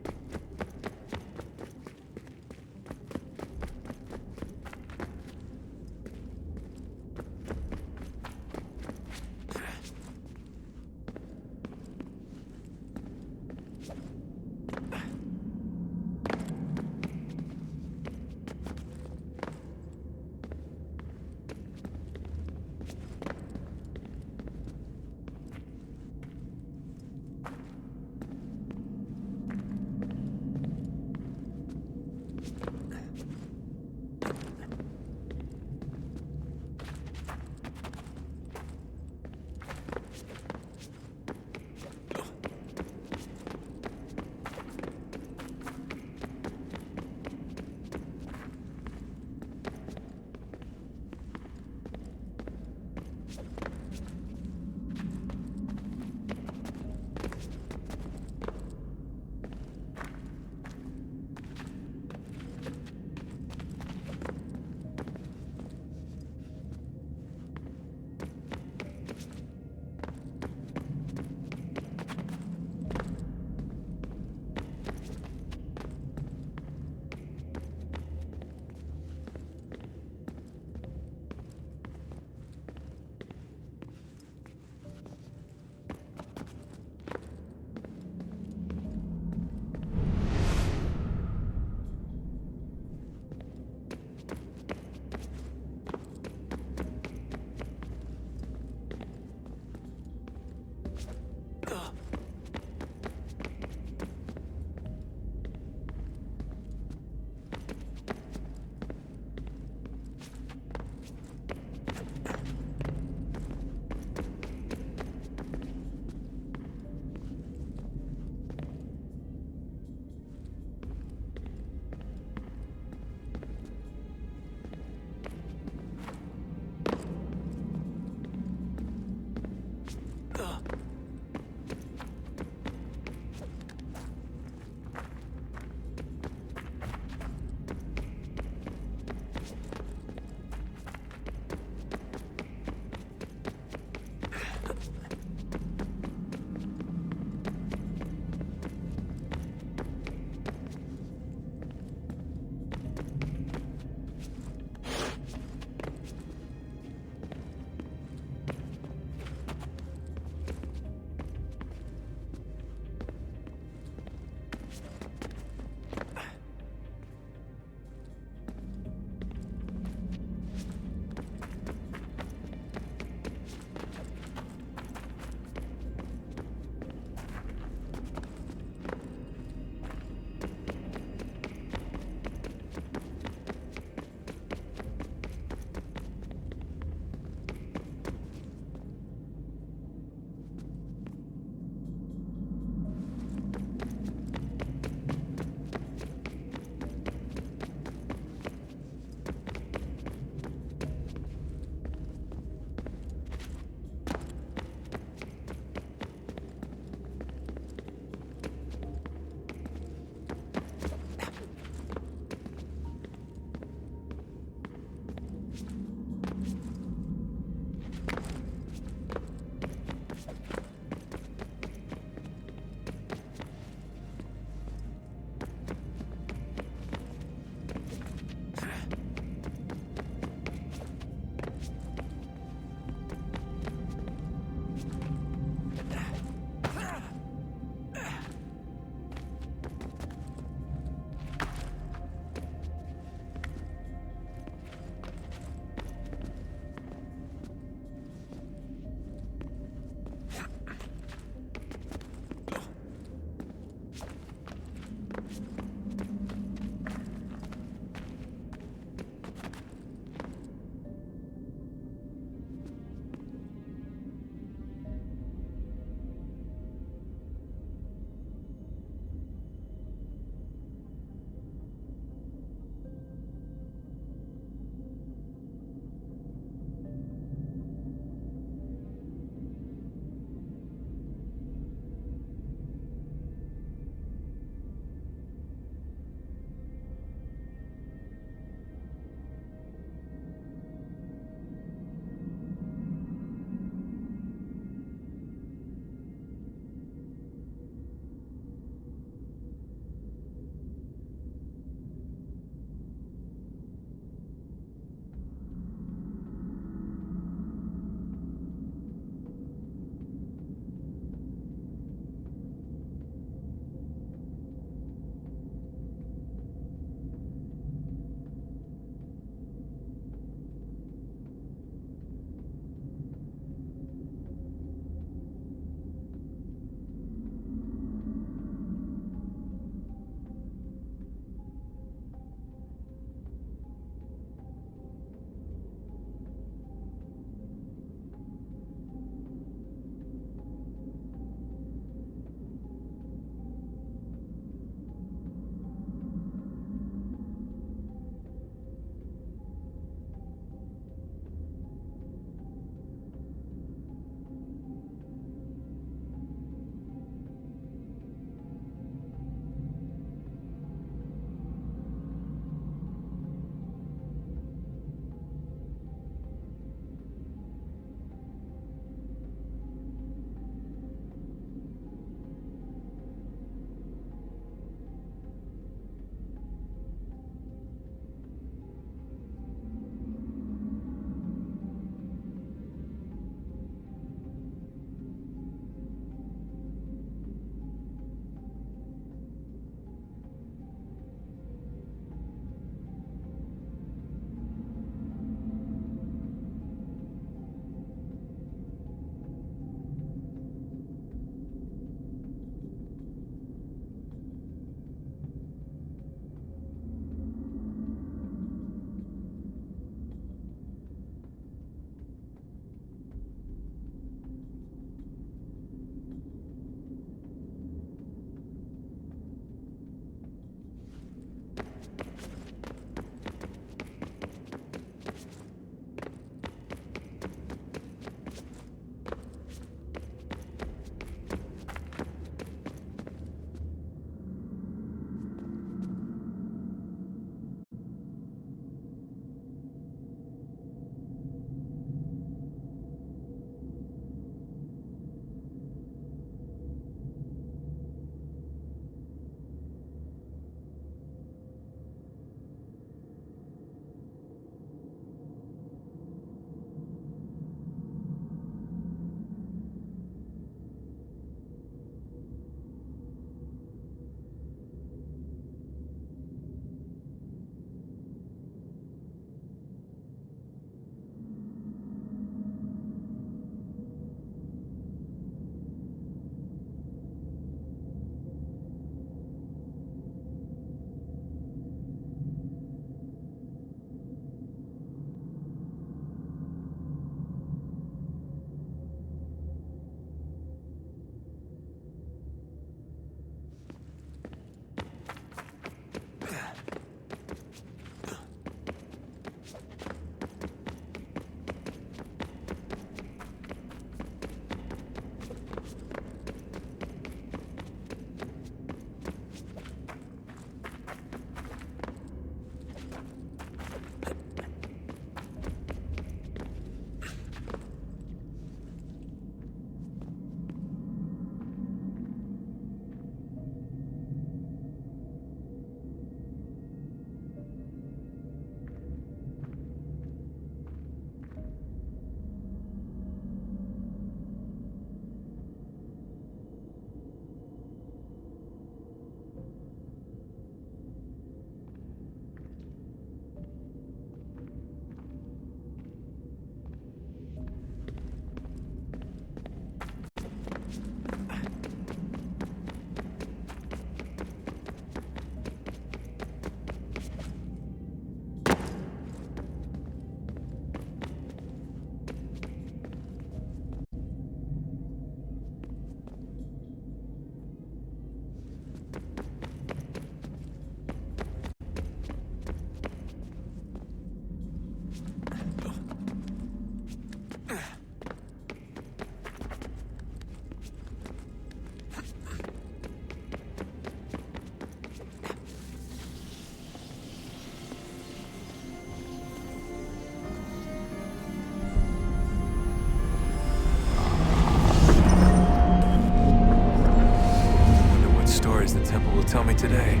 tell me today.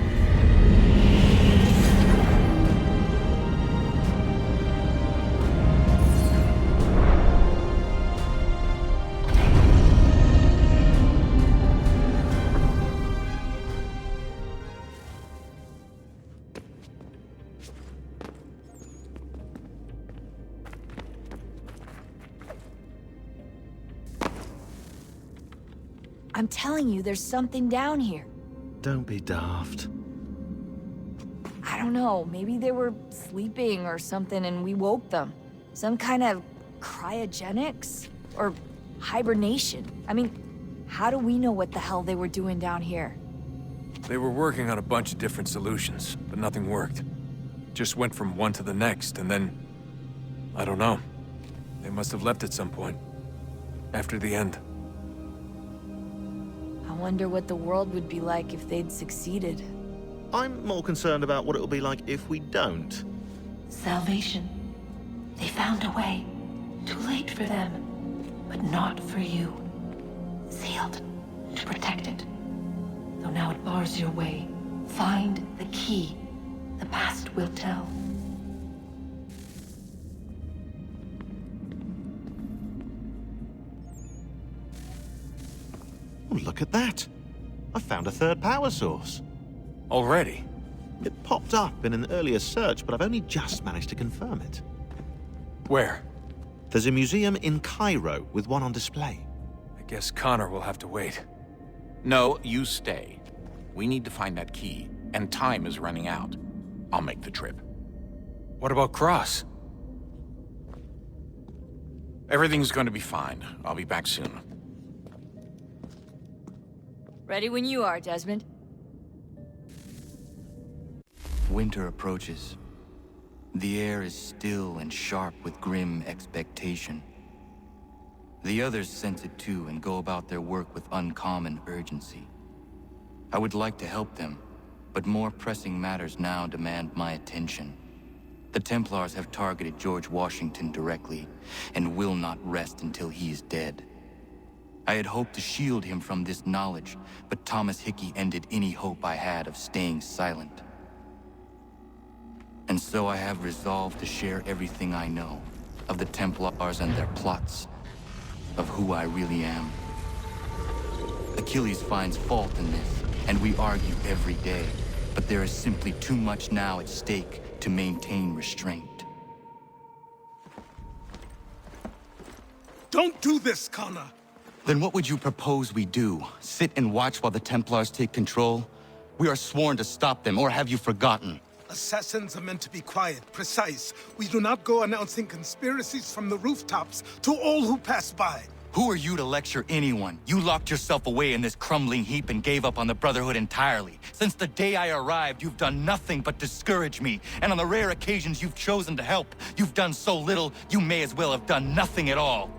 I'm telling you, there's something down here. Don't be daft. I don't know, maybe they were sleeping or something and we woke them. Some kind of cryogenics? Or hibernation? I mean, how do we know what the hell they were doing down here? They were working on a bunch of different solutions, but nothing worked. Just went from one to the next, and then... I don't know. They must have left at some point. After the end. I wonder what the world would be like if they'd succeeded. I'm more concerned about what it'll be like if we don't. Salvation. They found a way. Too late for them, but not for you. Sealed to protect it. Though now it bars your way. Find the key. The past will tell. Oh, look at that. I found a third power source. Already? It popped up in an earlier search, but I've only just managed to confirm it. Where? There's a museum in Cairo with one on display. I guess Connor will have to wait. No, you stay. We need to find that key, and time is running out. I'll make the trip. What about Cross? Everything's going to be fine. I'll be back soon. Ready when you are, Desmond. Winter approaches. The air is still and sharp with grim expectation. The others sense it too and go about their work with uncommon urgency. I would like to help them, but more pressing matters now demand my attention. The Templars have targeted George Washington directly, and will not rest until he is dead. I had hoped to shield him from this knowledge, but Thomas Hickey ended any hope I had of staying silent. And so I have resolved to share everything I know of the Templars and their plots, of who I really am. Achilles finds fault in this, and we argue every day, but there is simply too much now at stake to maintain restraint. Don't do this, Connor! Then what would you propose we do? Sit and watch while the Templars take control? We are sworn to stop them, or have you forgotten? Assassins are meant to be quiet, precise. We do not go announcing conspiracies from the rooftops to all who pass by. Who are you to lecture anyone? You locked yourself away in this crumbling heap and gave up on the Brotherhood entirely. Since the day I arrived, you've done nothing but discourage me. And on the rare occasions you've chosen to help, you've done so little, you may as well have done nothing at all.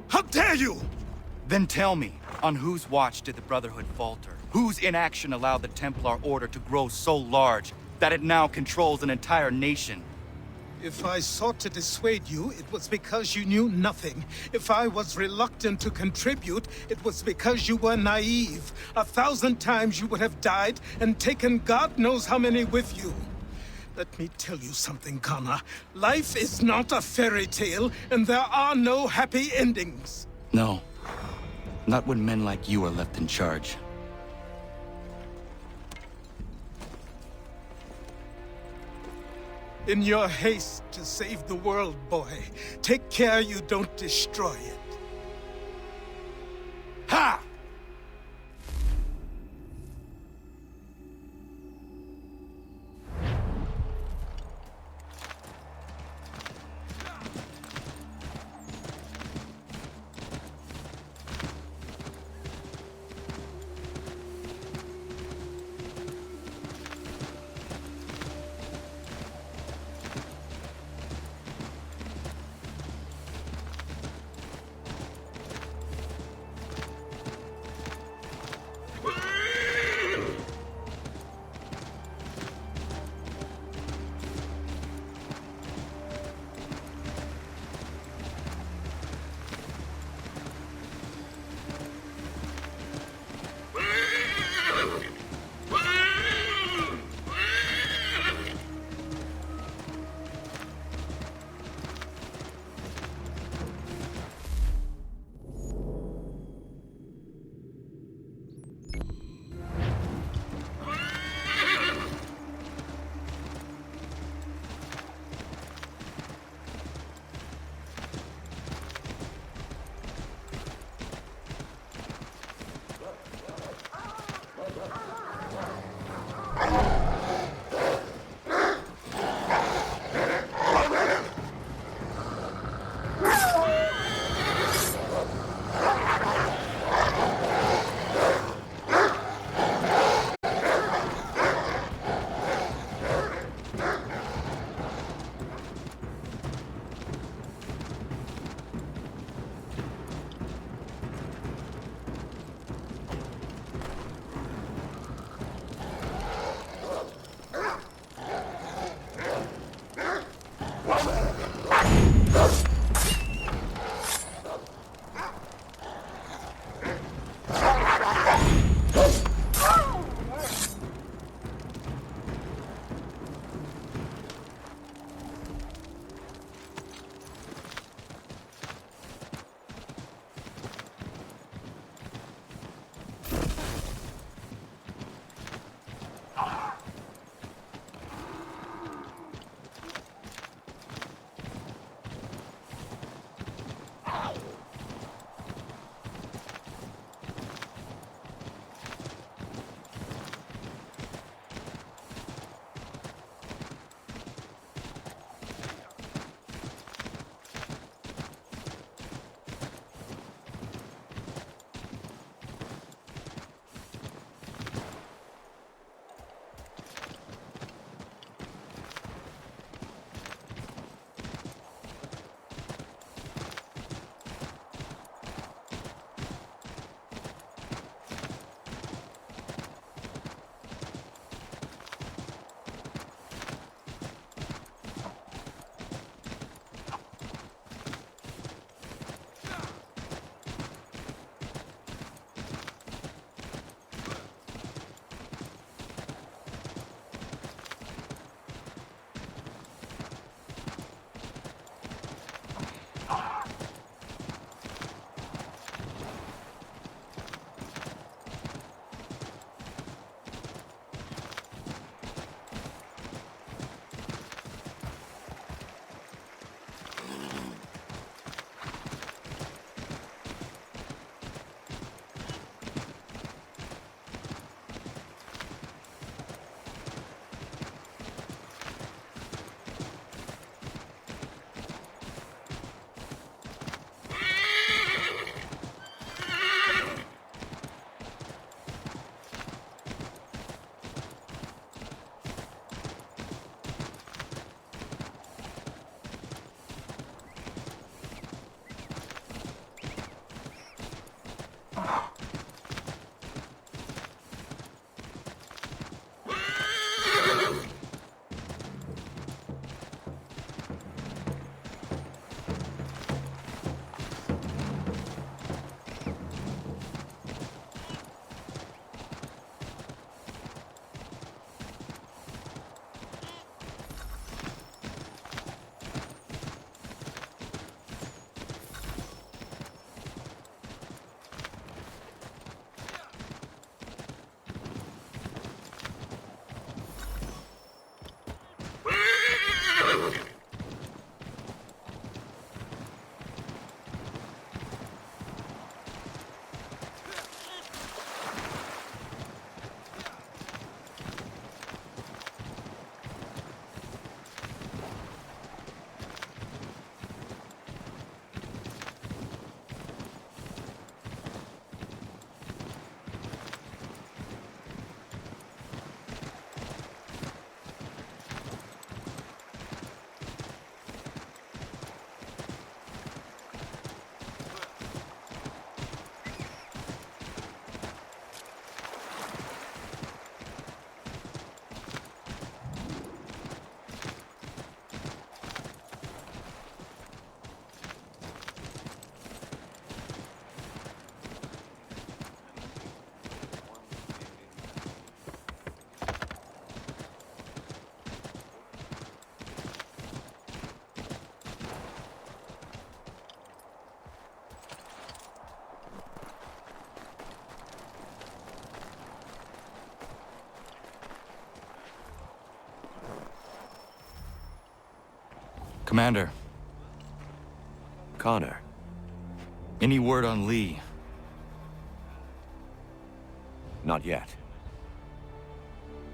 How dare you! Then tell me, on whose watch did the Brotherhood falter? Whose inaction allowed the Templar Order to grow so large that it now controls an entire nation? If I sought to dissuade you, it was because you knew nothing. If I was reluctant to contribute, it was because you were naive. 1,000 times you would have died and taken God knows how many with you. Let me tell you something, Connor. Life is not a fairy tale, and there are no happy endings. No. Not when men like you are left in charge. In your haste to save the world, boy, take care you don't destroy it. Ha! Commander. Connor. Any word on Lee? Not yet.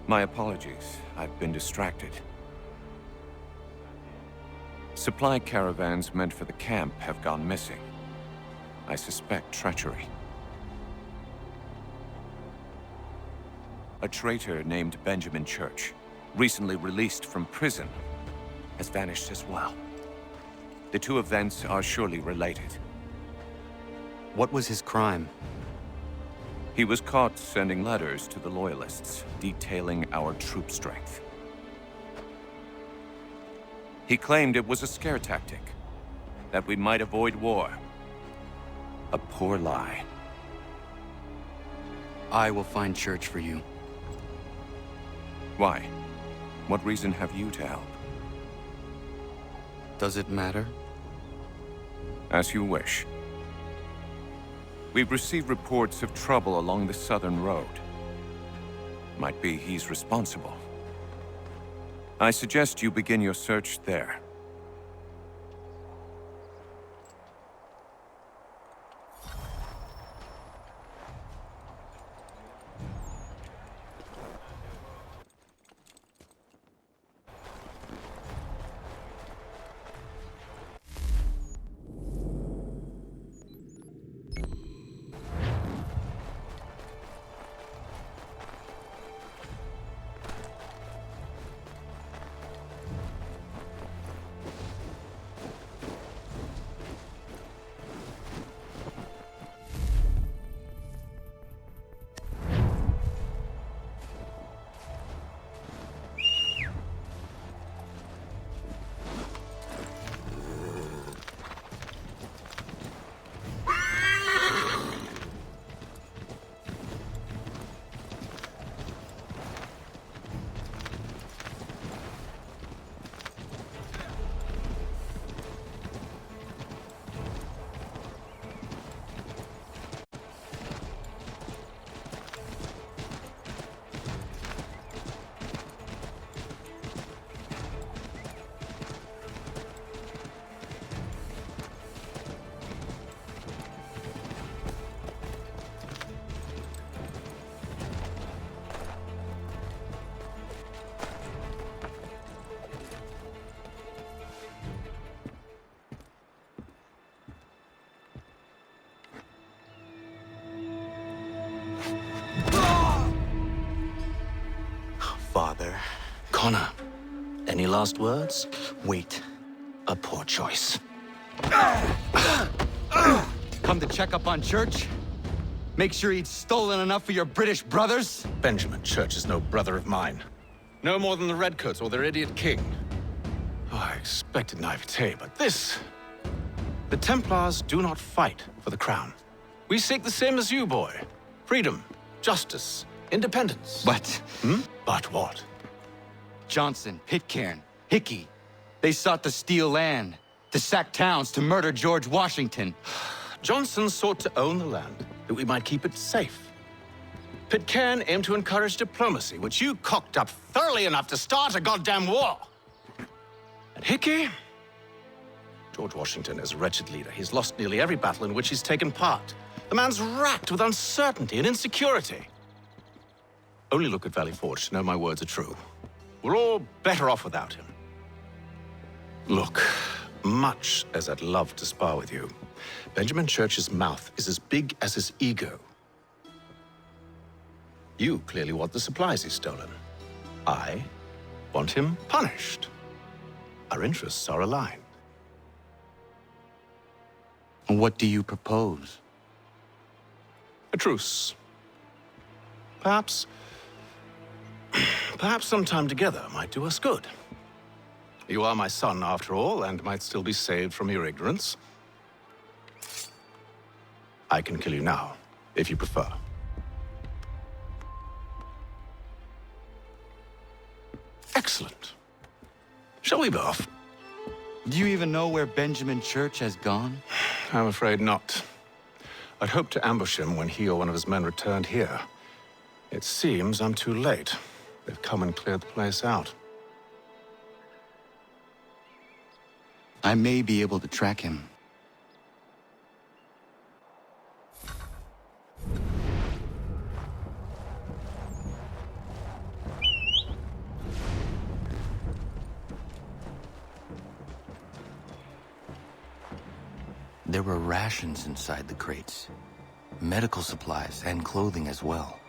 My apologies. I've been distracted. Supply caravans meant for the camp have gone missing. I suspect treachery. A traitor named Benjamin Church, recently released from prison, has vanished as well. The two events are surely related. What was his crime? He was caught sending letters to the Loyalists, detailing our troop strength. He claimed it was a scare tactic, that we might avoid war. A poor lie. I will find Church for you. Why? What reason have you to help? Does it matter? As you wish. We've received reports of trouble along the southern road. Might be he's responsible. I suggest you begin your search there. Father. Connor, any last words? Wait. A poor choice. Come to check up on Church? Make sure he'd stolen enough for your British brothers? Benjamin Church is no brother of mine. No more than the Redcoats or their idiot king. Oh, I expected naivete, but this... The Templars do not fight for the crown. We seek the same as you, boy. Freedom, justice, independence. But... But what? Johnson, Pitcairn, Hickey. They sought to steal land, to sack towns, to murder George Washington. Johnson sought to own the land, that we might keep it safe. Pitcairn aimed to encourage diplomacy, which you cocked up thoroughly enough to start a goddamn war. And Hickey? George Washington is a wretched leader. He's lost nearly every battle in which he's taken part. The man's racked with uncertainty and insecurity. Only look at Valley Forge to know my words are true. We're all better off without him. Look, much as I'd love to spar with you, Benjamin Church's mouth is as big as his ego. You clearly want the supplies he's stolen. I want him punished. Our interests are aligned. What do you propose? A truce. Perhaps some time together might do us good. You are my son, after all, and might still be saved from your ignorance. I can kill you now, if you prefer. Excellent. Shall we be off? Do you even know where Benjamin Church has gone? I'm afraid not. I'd hoped to ambush him when he or one of his men returned here. It seems I'm too late. They've come and cleared the place out. I may be able to track him. There were rations inside the crates. Medical supplies and clothing as well.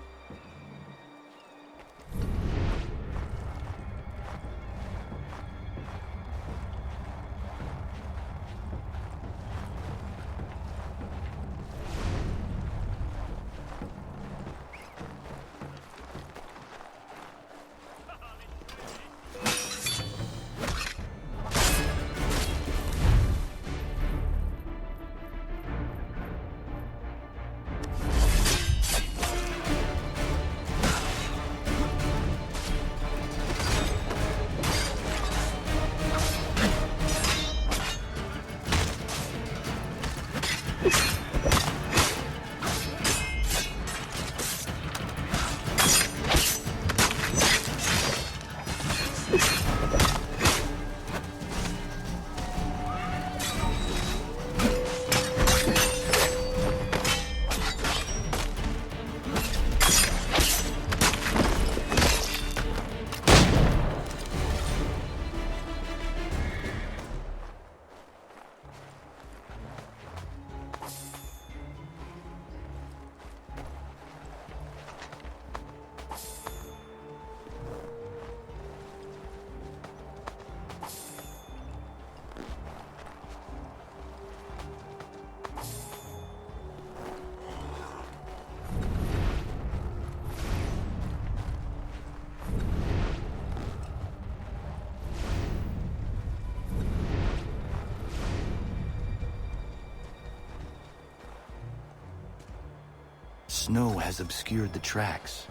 Snow has obscured the tracks,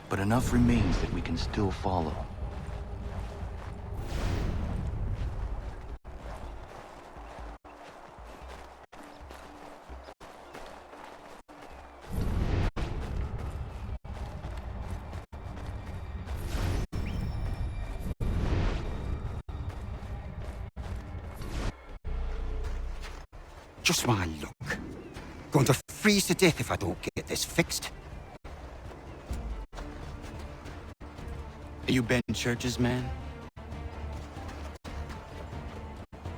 but enough remains that we can still follow. Just one look. Going to freeze to death if I don't get this fixed. Are you Ben Church's man?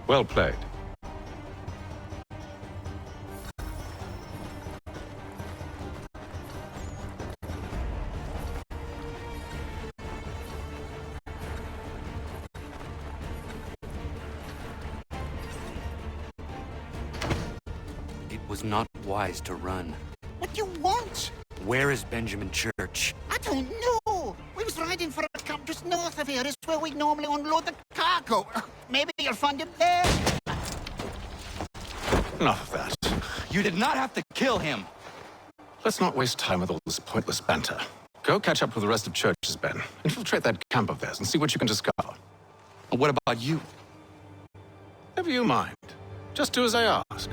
Well played. It was not wise to run. What do you want? Where is Benjamin Church? I don't know. We was riding for a camp just north of here. It's where we normally unload the cargo. Maybe you'll find him there. Enough of that. You did not have to kill him. Let's not waste time with all this pointless banter. Go catch up with the rest of Church's Ben. Infiltrate that camp of theirs and see what you can discover. What about you? Never you mind. Just do as I ask.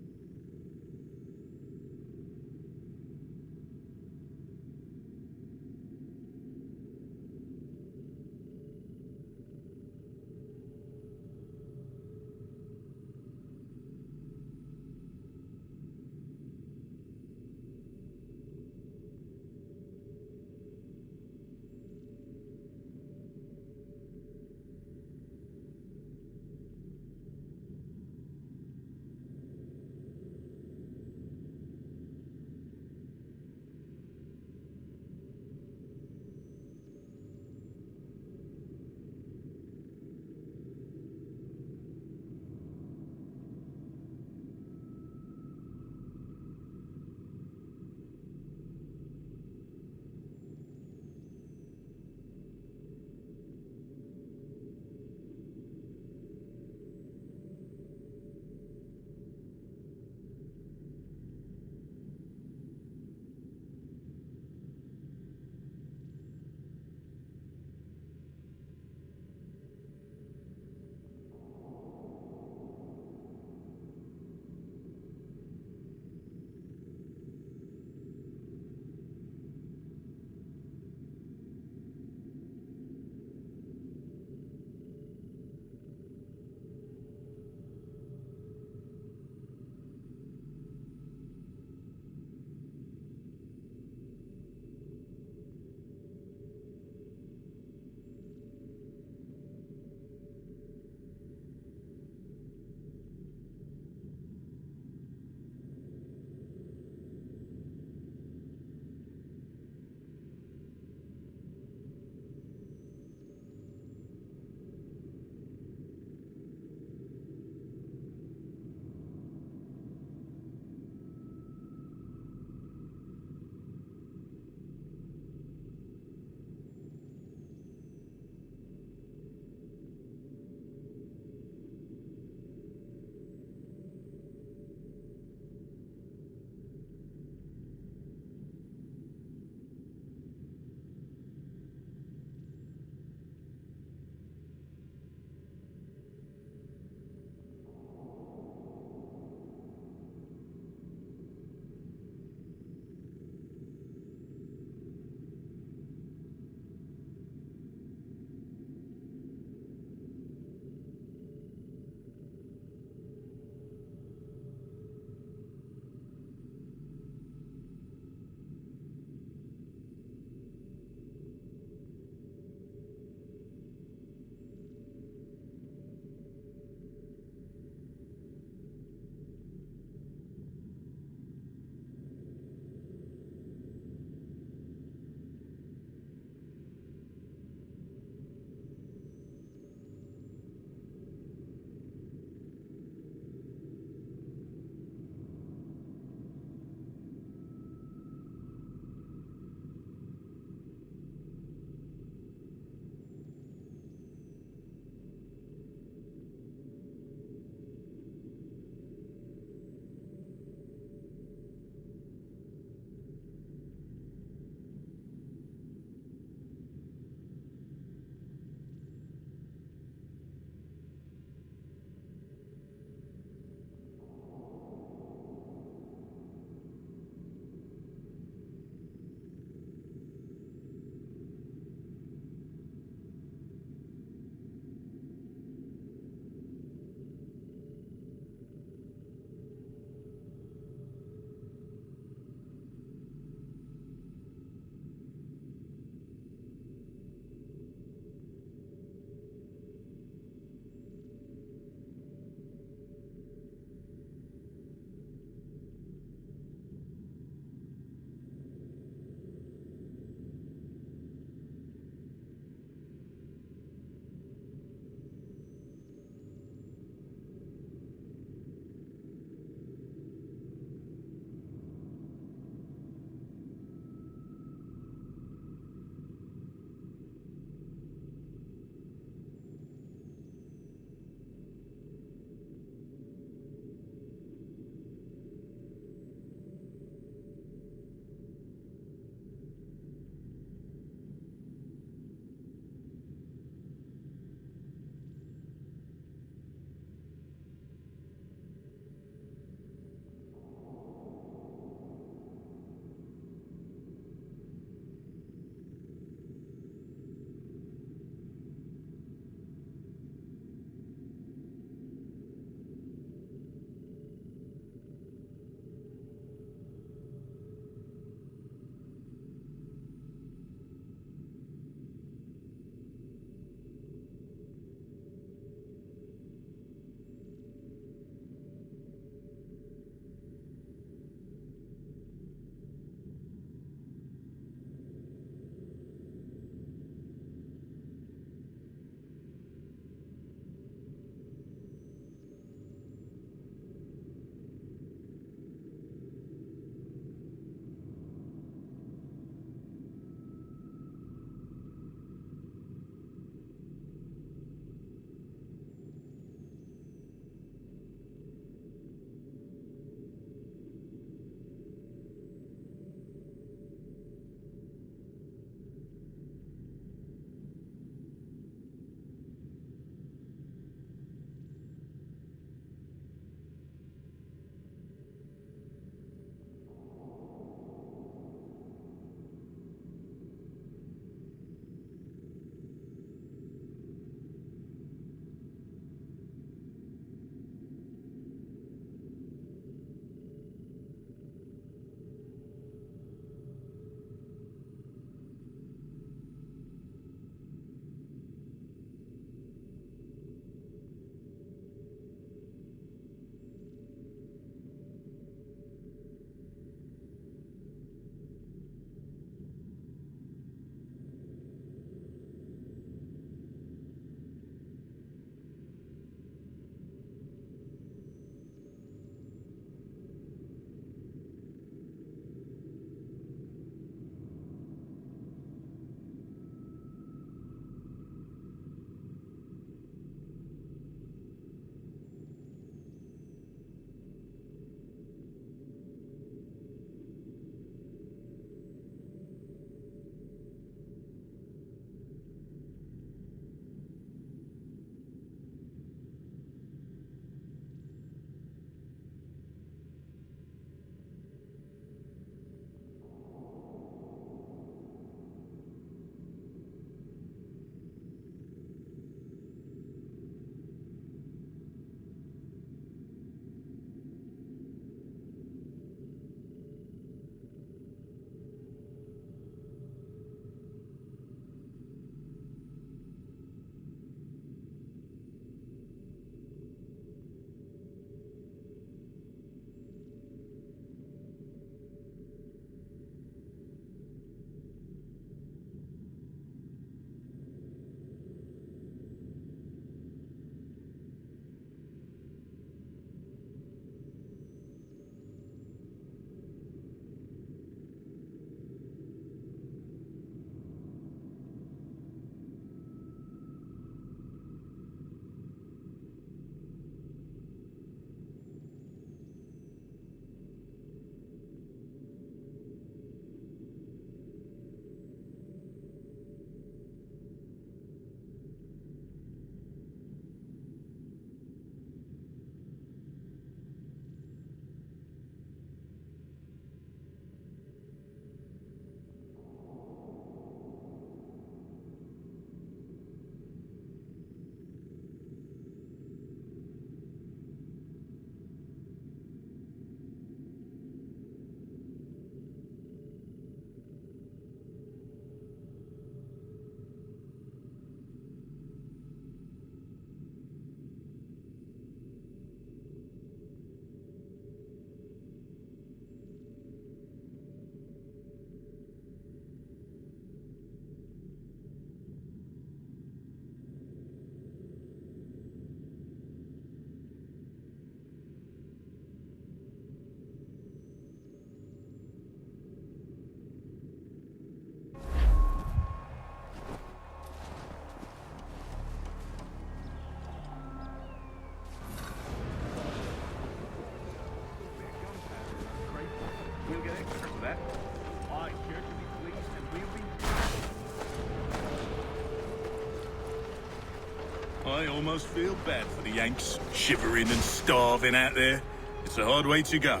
I almost feel bad for the Yanks, shivering and starving out there. It's a hard way to go.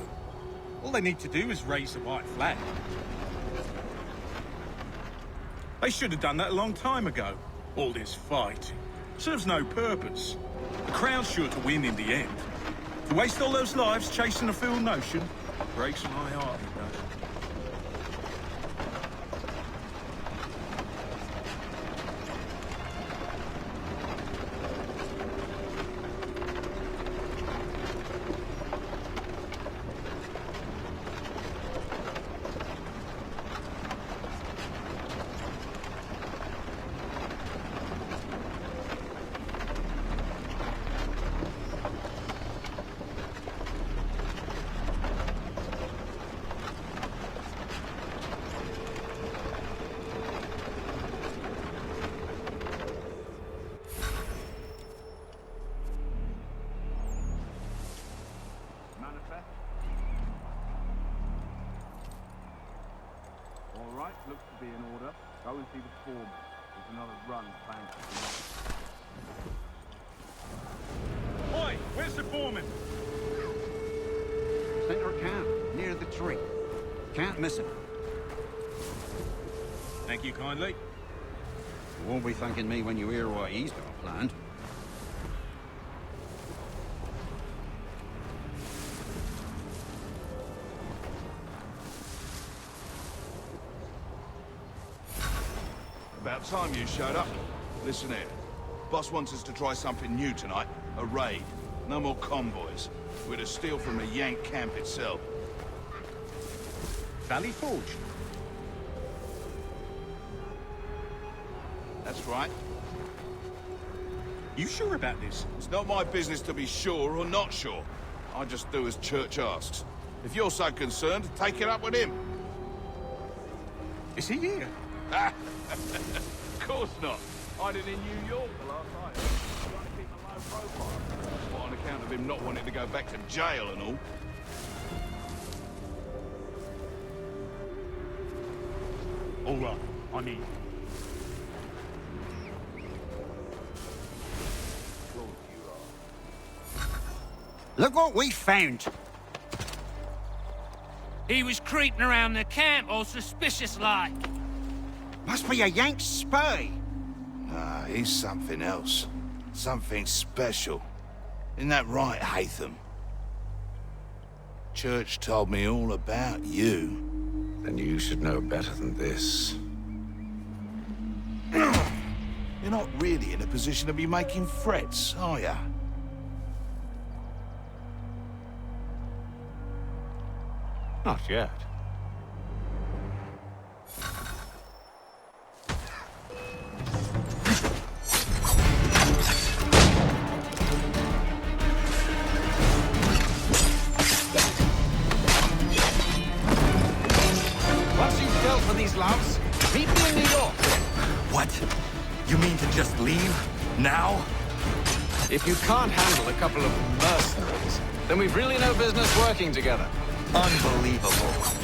All they need to do is raise the white flag. They should have done that a long time ago. All this fighting serves no purpose. The Crown's sure to win in the end. To waste all those lives chasing a fool notion breaks my heart, it does. All right, looks to be in order. Go and see the foreman. There's another run planned for tonight. Oi, where's the foreman? Center of camp, near the tree. Can't miss him. Thank you kindly. You won't be thanking me when you hear what he's got planned. About time you showed up. Listen here. Boss wants us to try something new tonight. A raid. No more convoys. We're to steal from the Yank camp itself. Valley Forge? That's right. You sure about this? It's not my business to be sure or not sure. I just do as Church asks. If you're so concerned, take it up with him. Is he here? Of course not. Hiding in New York the last night. Trying to keep a low profile. What, on account of him not wanting to go back to jail and all? All right, I need. Look what we found. He was creeping around the camp all suspicious-like. Must be a Yank spy. Ah, he's something else. Something special. Isn't that right, Hatham? Church told me all about you. Then you should know better than this. You're not really in a position to be making threats, are ya? Not yet. Once you've dealt with these lamps, meet me in New York. What? You mean to just leave? Now? If you can't handle a couple of mercenaries, then we've really no business working together. Unbelievable.